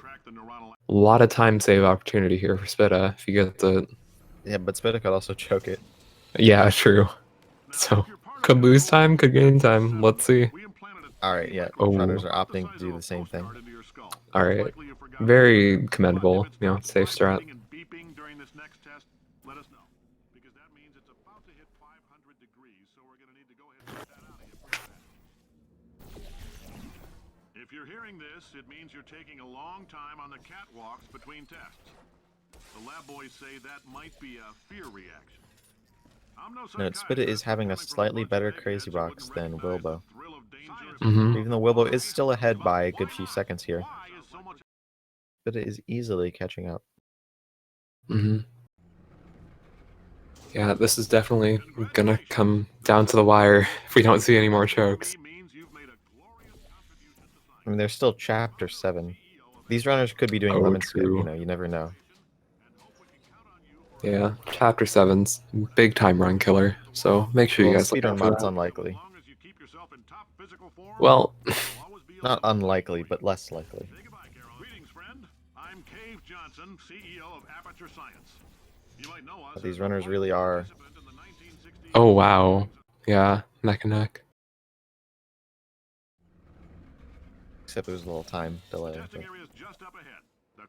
A lot of time save opportunity here for Spidda if you get the... Yeah, but Spidda could also choke it. Yeah, true. So, could lose time, could gain time. Let's see. Alright, yeah. Oh. Runners are opting to do the same thing. Alright. Very commendable, you know, safe strat. If you're hearing this, it means you're taking a long time on the catwalks between tests. The lab boys say that might be a fear reaction. Note, Spidda is having a slightly better Crazy Box than Wilbo. Mm-hmm. Even though Wilbo is still ahead by a good few seconds here. Spidda is easily catching up. Mm-hmm. Yeah, this is definitely gonna come down to the wire if we don't see any more chokes. I mean, there's still Chapter 7. These runners could be doing lemon skip, you know, you never know. Yeah, Chapter 7's big time run killer, so make sure you guys Speedrun mod's unlikely. Well, not unlikely, but less likely. But these runners really are... Oh wow, yeah, neck and neck. Except there's a little time delay. The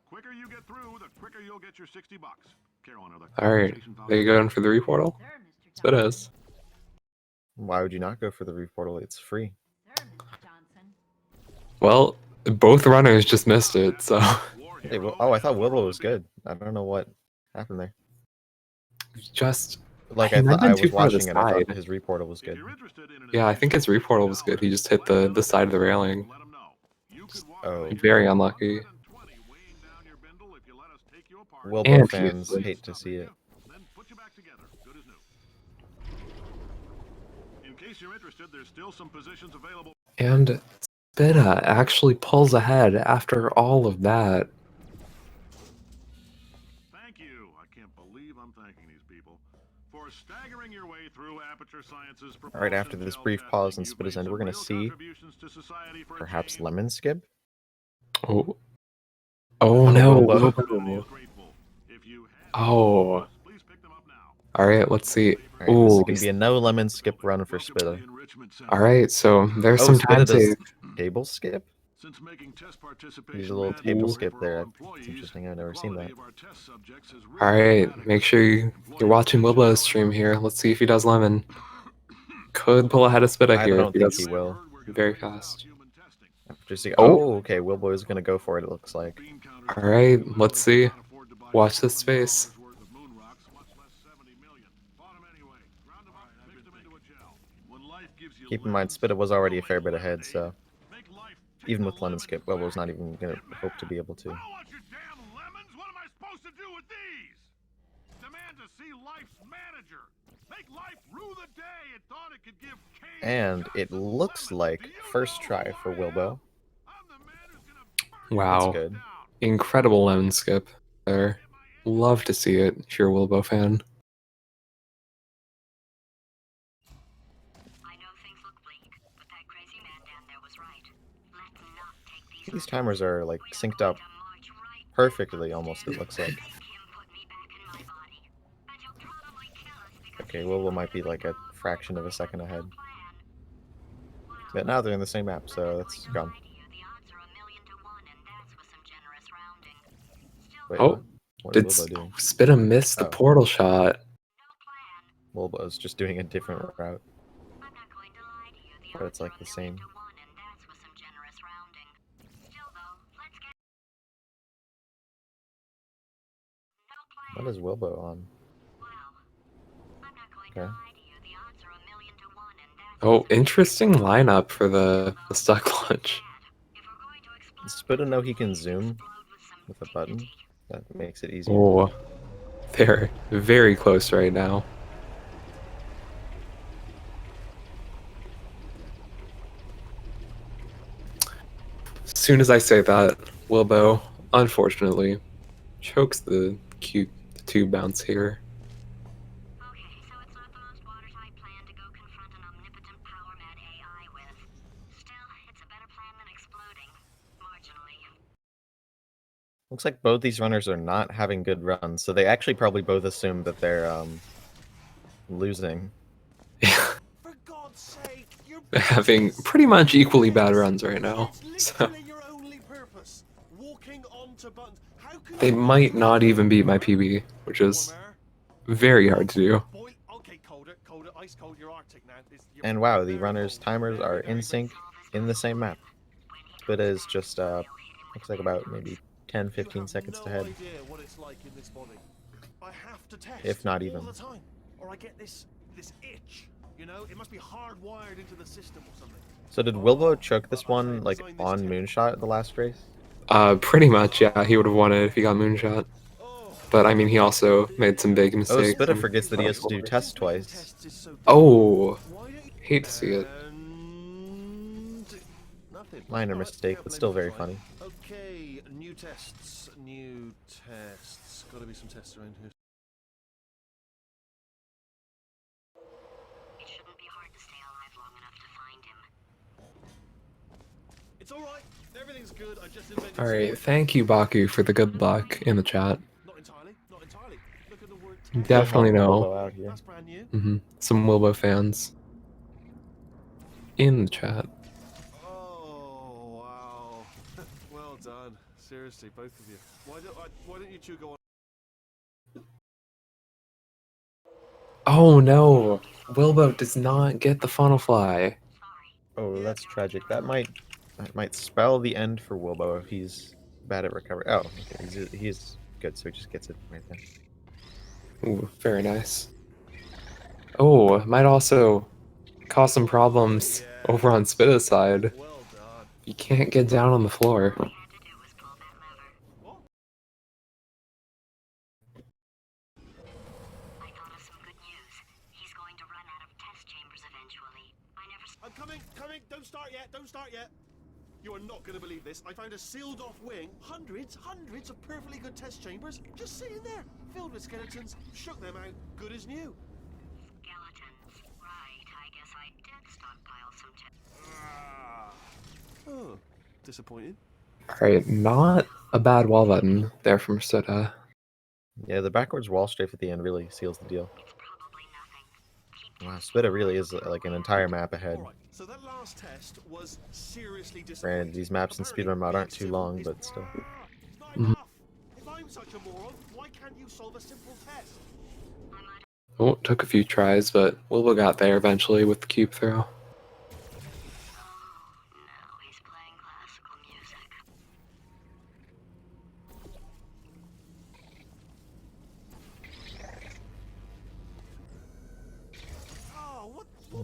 quicker you get through, the quicker you'll get your $60. Alright, are you going for the reportal? Spidda is. Why would you not go for the reportal? It's free. Well, both runners just missed it, so... Hey, oh, I thought Wilbo was good. I don't know what happened there. Just... Like, I was watching it, I thought his reportal was good. Yeah, I think his reportal was good. He just hit the side of the railing. Oh. Very unlucky. Wilbo fans hate to see it. And Spidda actually pulls ahead after all of that. Thank you. I can't believe I'm thanking these people for staggering your way through Aperture Science's. Alright, after this brief pause in Spidda's end, we're going to see perhaps lemon skip. Oh. Oh no. Wilbo. Oh. Alright, let's see. Right, Ooh. This is going to be a no lemon skip run for Spidda. Alright, so there's some time save. Table skip? There's a little table skip there. It's interesting, I've never seen that. Alright, make sure you're watching Wilbo's stream here. Let's see if he does lemon. Could pull ahead of Spidda here. I don't think he will. Very fast. Oh, okay, Wilbo is going to go for it, it looks like. Alright, let's see. Watch this space. Keep in mind, Spidda was already a fair bit ahead, so... Even with lemon skip, Wilbo's not even going to hope to be able to. And it looks like first try for Wilbo. Wow. That's good. Incredible lemon skip there. Love to see it if you're a Wilbo fan. These timers are like synced up perfectly almost, it looks like. Okay, Wilbo might be like a fraction of a second ahead. But now they're in the same map, so that's gone. Wait, oh, what did Spidda miss the portal shot? Wilbo's just doing a different route. But it's like the same. What is Wilbo on? Okay. Oh, interesting lineup for the stuck launch. Does spidda know he can zoom with a button? That makes it easier. Oh, they're very close right now. As soon as I say that, Wilbo, unfortunately, chokes the tube bounce here. Looks like both these runners are not having good runs, so they actually probably both assume that they're losing. For God's sake, They're having pretty much equally bad runs right now. So your only purpose. Walking onto buttons. How can they might not even beat my PB, which is very hard to do. Okay, colder, ice cold, you're Arctic now. And wow, the runners' timers are in sync in the same map. Spidda is just looks like about maybe 10-15 seconds ahead. What it's like in this body. I have to test if not even. all the time, or I get this itch. You know, it must be hardwired into the system or something. So did Wilbo choke this one like on Moonshot the last race? Pretty much, yeah. He would have won it if he got Moonshot. But I mean, he also made some big mistakes. Oh, Spidda forgets that he has to do tests twice. Oh, hate to see it. Minor mistake, but still very funny. Okay, new tests. Gotta be some tests around here. It shouldn't be hard to stay alive long enough to find him. It's alright. Everything's good. I just invented. Alright, thank you, Baku, for the good luck in the chat. Not entirely. Look at the word You definitely know. Out here. That's brand new. Some Wilbo fans in the chat. Oh wow. Well done. Seriously, both of you. Why don't you two go on? Oh no, Wilbo does not get the funnel fly. Oh, that's tragic. That might spell the end for Wilbo if he's bad at recovery. Oh, okay. He's good, so he just gets it right there. Ooh, very nice. Oh, it might also cause some problems over on Spidda's side. Well done. You can't get down on the floor. I'm coming! Don't start yet! You are not going to believe this. I found a sealed off wing, hundreds of perfectly good test chambers, just sitting there, filled with skeletons, shook them out, good as new. Skeletons. Right, I guess I did stockpile some Oh, disappointed. Alright, not a bad wall button there from Spidda. Yeah, the backwards wall strafe at the end really seals the deal. Wow, Spidda really is like an entire map ahead. Right, so that last test was seriously Granted, these maps in Speedrun mod aren't too long, but still. It's not enough. If I'm such a moron, why can't you solve a simple test? Oh, took a few tries, but Wilbo got there eventually with the cube throw.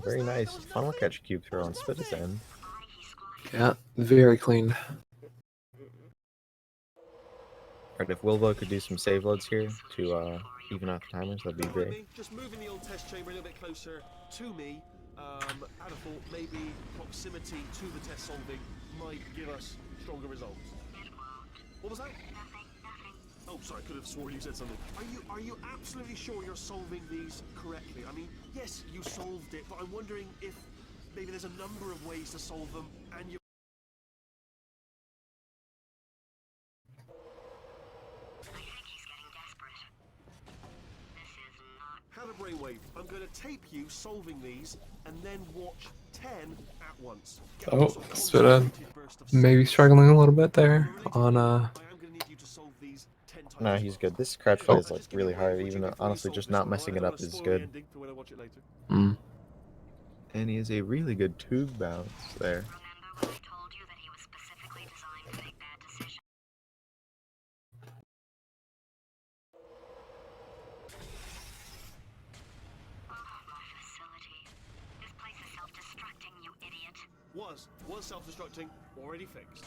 Very nice funnel catch cube throw on Spidda's end. Yeah, very clean. Alright, if Wilbo could do some save loads here to even out the timers, that'd be great. Just moving the old test chamber a little bit closer to me. I'd have thought maybe proximity to the test solving might give us stronger results. What was that? Oh, sorry, I could have sworn you said something. Are you absolutely sure you're solving these correctly? I mean, yes, you solved it, but I'm wondering if maybe there's a number of ways to solve them, and you. I think he's getting desperate. This is not. Have a brainwave. I'm going to tape you solving these, and then watch 10 at once. Oh, Spidda maybe struggling a little bit there on I am going to need you to solve these 10 times. Nah, he's good. This crouch fight is like really hard, even though honestly just not messing it up is good. Mm. And he has a really good tube bounce there. Remember when I told you that he was specifically designed to make bad decisions? Oh, my facility. This place is self-destructing, you idiot. Was self-destructing, already fixed.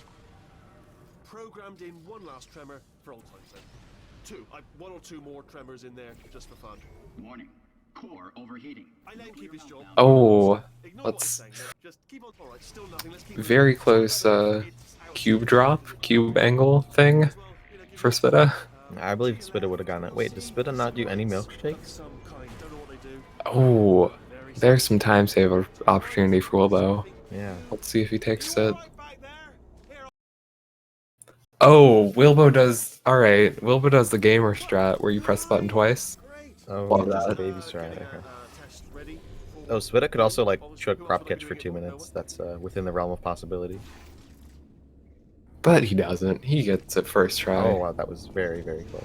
Programmed in one last tremor for old time's sake. One or two more tremors in there just for fun. Warning. Core overheating. I let him keep his job. Oh, Ignore what I'm let's saying, just keep on. Alright, still nothing. Let's keep very close cube drop, cube angle thing for Spidda. I believe Spidda would have gotten it. Wait, does Spidda not do any milkshakes? some kind. Don't know what they do. Oh, there's some time save opportunity for Wilbo. Yeah. Let's see if he takes it. Oh, Wilbo does. All right, Wilbo does the gamer strat where you press the button twice. Oh, Love that's the that. baby strat. Okay. Oh, Spidda could also like choke prop catch for 2 minutes. That's within the realm of possibility. But he doesn't. He gets it first try. Oh wow, that was very, very close.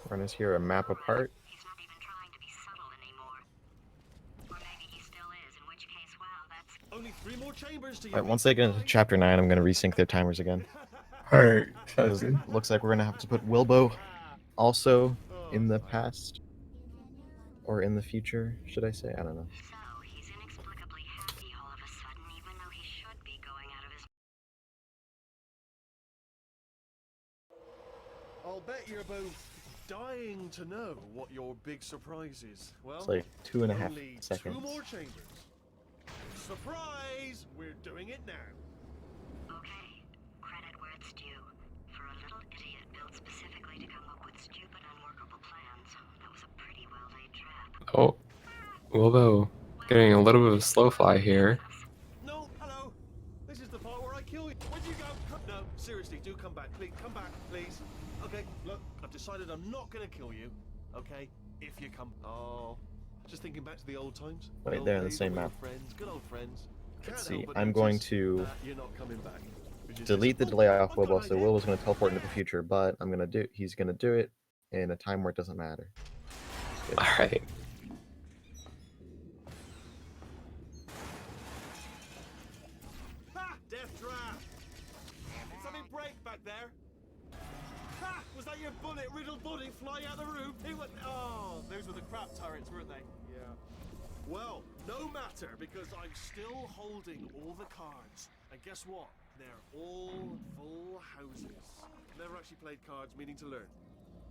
Runners here a map apart. He's not even trying to be subtle anymore. Or maybe he still is, in which case, wow, that's... Only 3 more chambers to Alright, once they get into chapter 9, I'm gonna resync their timers again. Alright. Looks like we're gonna have to put Wilbo also in the past. Or in the future, should I say? I don't know. So, he's inexplicably happy all of a sudden, even though he should be going out of his... I'll bet you're both dying to know what your big surprise is. Well, It's like 2.5 only seconds. 2 more chambers. Surprise! We're doing it now. Okay, credit where it's due. For a little idiot built specifically to come up with stupid, unworkable plans, that was a pretty well-laid trap. Oh, Wilbo getting a little bit of a slow fly here. No, hello. This is the part where I kill you. Where'd you go? No, seriously, do come back. Please, come back, please. Okay, look, I've decided I'm not gonna kill you. Okay, if you come. Oh, just thinking back to the old times. Right Old there in the days same when we map. were Friends, good old friends. Let's Can't see, help but I'm going notice to that you're not coming back. Which is delete the just, delay oh, off I've got Wilbo, an so idea. Wilbo's gonna teleport into the future, but he's gonna do it in a time where it doesn't matter. Good. All right. Ha! Death trap! Did something break back there? Ha! Was that your bullet-riddled body flying out the roof? It was... Oh, those were the crap turrets, weren't they? Yeah. Well, no matter, because I'm still holding all the cards. And guess what? They're all full houses. Never actually played cards, meaning to learn.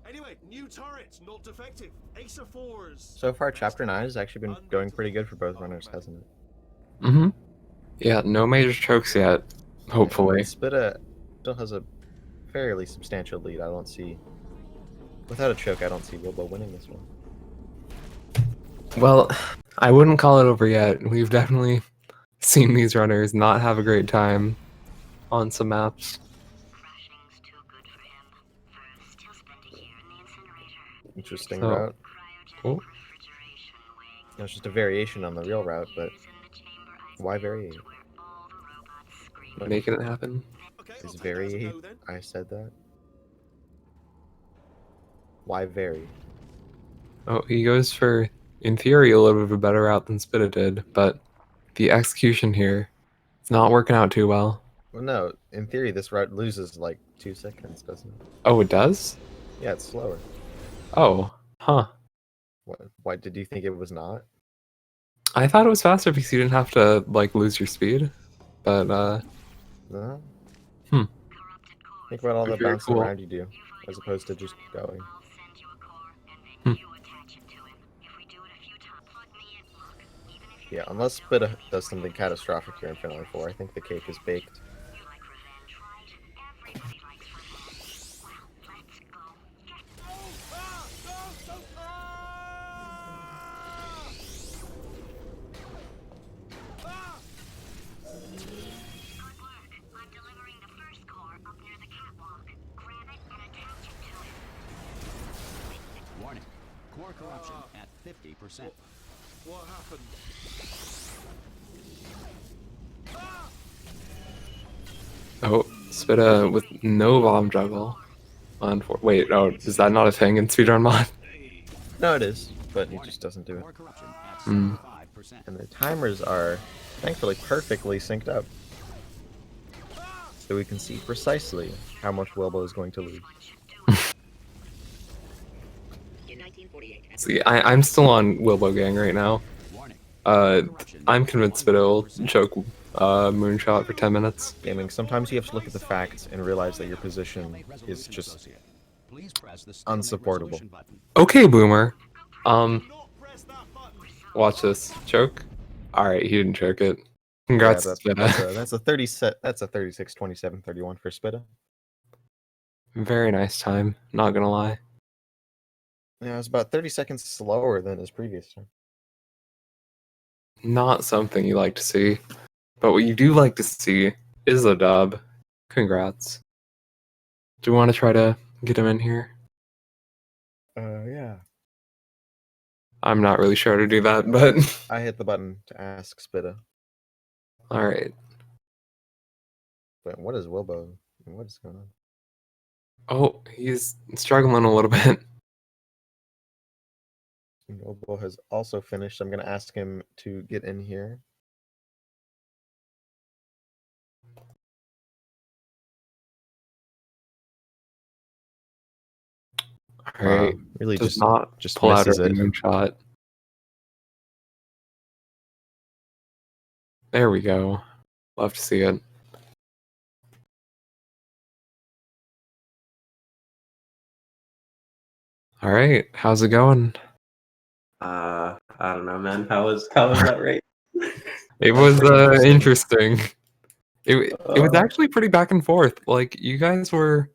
Anyway, new turrets, not defective. Ace of 4s. So far, chapter 9 has actually been going pretty good for both runners, hasn't it? Mm-hmm. Yeah, no major chokes yet. Hopefully. Spidda still has a fairly substantial lead. I don't see... Without a choke, I don't see Wilbo winning this one. Well, I wouldn't call it over yet. We've definitely seen these runners not have a great time on some maps. Crashing's too good for him. First, he'll spend a year in the incinerator. Interesting So- route. Cryogenic Oh. refrigeration wing. It's just a variation on the real route, but Years in the chamber why I vary? built where all the robots scream. Making it happen. Okay, Is I'll take that as a vary? no then. I said that. Why vary? Oh, he goes for, in theory, a little bit of a better route than Spidda did, but the execution here, it's not working out too well. Well, no. In theory, this route loses like 2 seconds, doesn't it? Oh, it does? Yeah, it's slower. Oh, huh. Why did you think it was not? I thought it was faster because you didn't have to, like, lose your speed. But, No. Hmm. Think about all the Very bouncing cool. around you do, as opposed to just going. I'll send you a core, and Hmm. then you attach it to him. If we do it a few times, plug me in. Look, even if you Yeah, unless Spidda does something catastrophic here in Finale 4, I think the cake is baked. you like revenge, right? Everybody likes revenge. Well, let's go. Get good work. I'm delivering the first core up near the catwalk. Grab it and attach it to him. Warning. Core corruption at 50%. What happened? Oh, Spidda with no bomb juggle. Wait, oh, is that not a thing in Speedrun Mod? No, it is, but he just doesn't do it. Hmm. And the timers are, thankfully, perfectly synced up. So we can see precisely how much Wilbo is going to lose. See, I'm still on Wilbo gang right now. I'm convinced Spidda will choke Moonshot for 10 minutes. Gaming, sometimes you have to look at the facts and realize that your position is just unsupportable. Okay, Boomer. Watch this. Choke? Alright, he didn't choke it. Congrats, Yeah, Spidda. that's a 30 set. That's a 36, 27, 31 for Spidda. Very nice time, not gonna lie. Yeah, it was about 30 seconds slower than his previous time. Not something you like to see. But what you do like to see is a dub. Congrats. Do you want to try to get him in here? Yeah. I'm not really sure how to do that, but... I hit the button to ask Spidda. Alright. But what is Wilbo? What is going on? Oh, he's struggling a little bit. Wilbo has also finished. I'm going to ask him to get in here. Alright. Really does just not just pull out a misses it. moonshot. There we go. Love to see it. Alright, how's it going? I don't know, man. How was that race? It was interesting. It was actually pretty back and forth. Like, you guys were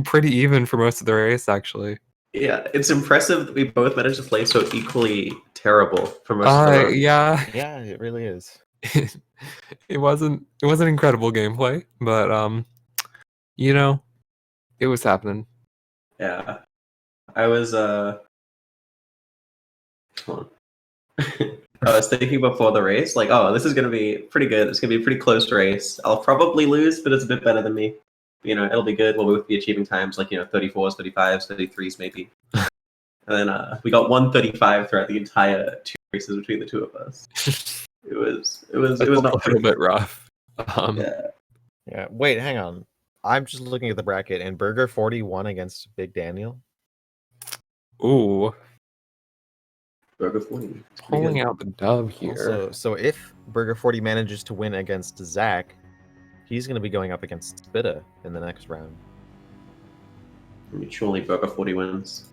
pretty even for most of the race, actually. Yeah, it's impressive that we both managed to play so equally terrible for most of the run. Yeah. Yeah, it really is. It wasn't incredible gameplay, but you know, it was happening. Yeah. I was hold on. I was thinking before the race, like, oh, this is gonna be pretty good. It's gonna be a pretty close race. I'll probably lose, but it's a bit better than me. You know, it'll be good. We'll both be achieving times like, 34s, 35s, 33s maybe. And then we got 135 throughout the entire 2 races between the two of us. It was not a little bit rough. Yeah. Wait, hang on. I'm just looking at the bracket, and Burger 41 against Big Daniel. Ooh. Burger 40. Pulling out the dub here. So if Burger 40 manages to win against Zach, he's going to be going up against Spidda in the next round. Surely Burger 40 wins.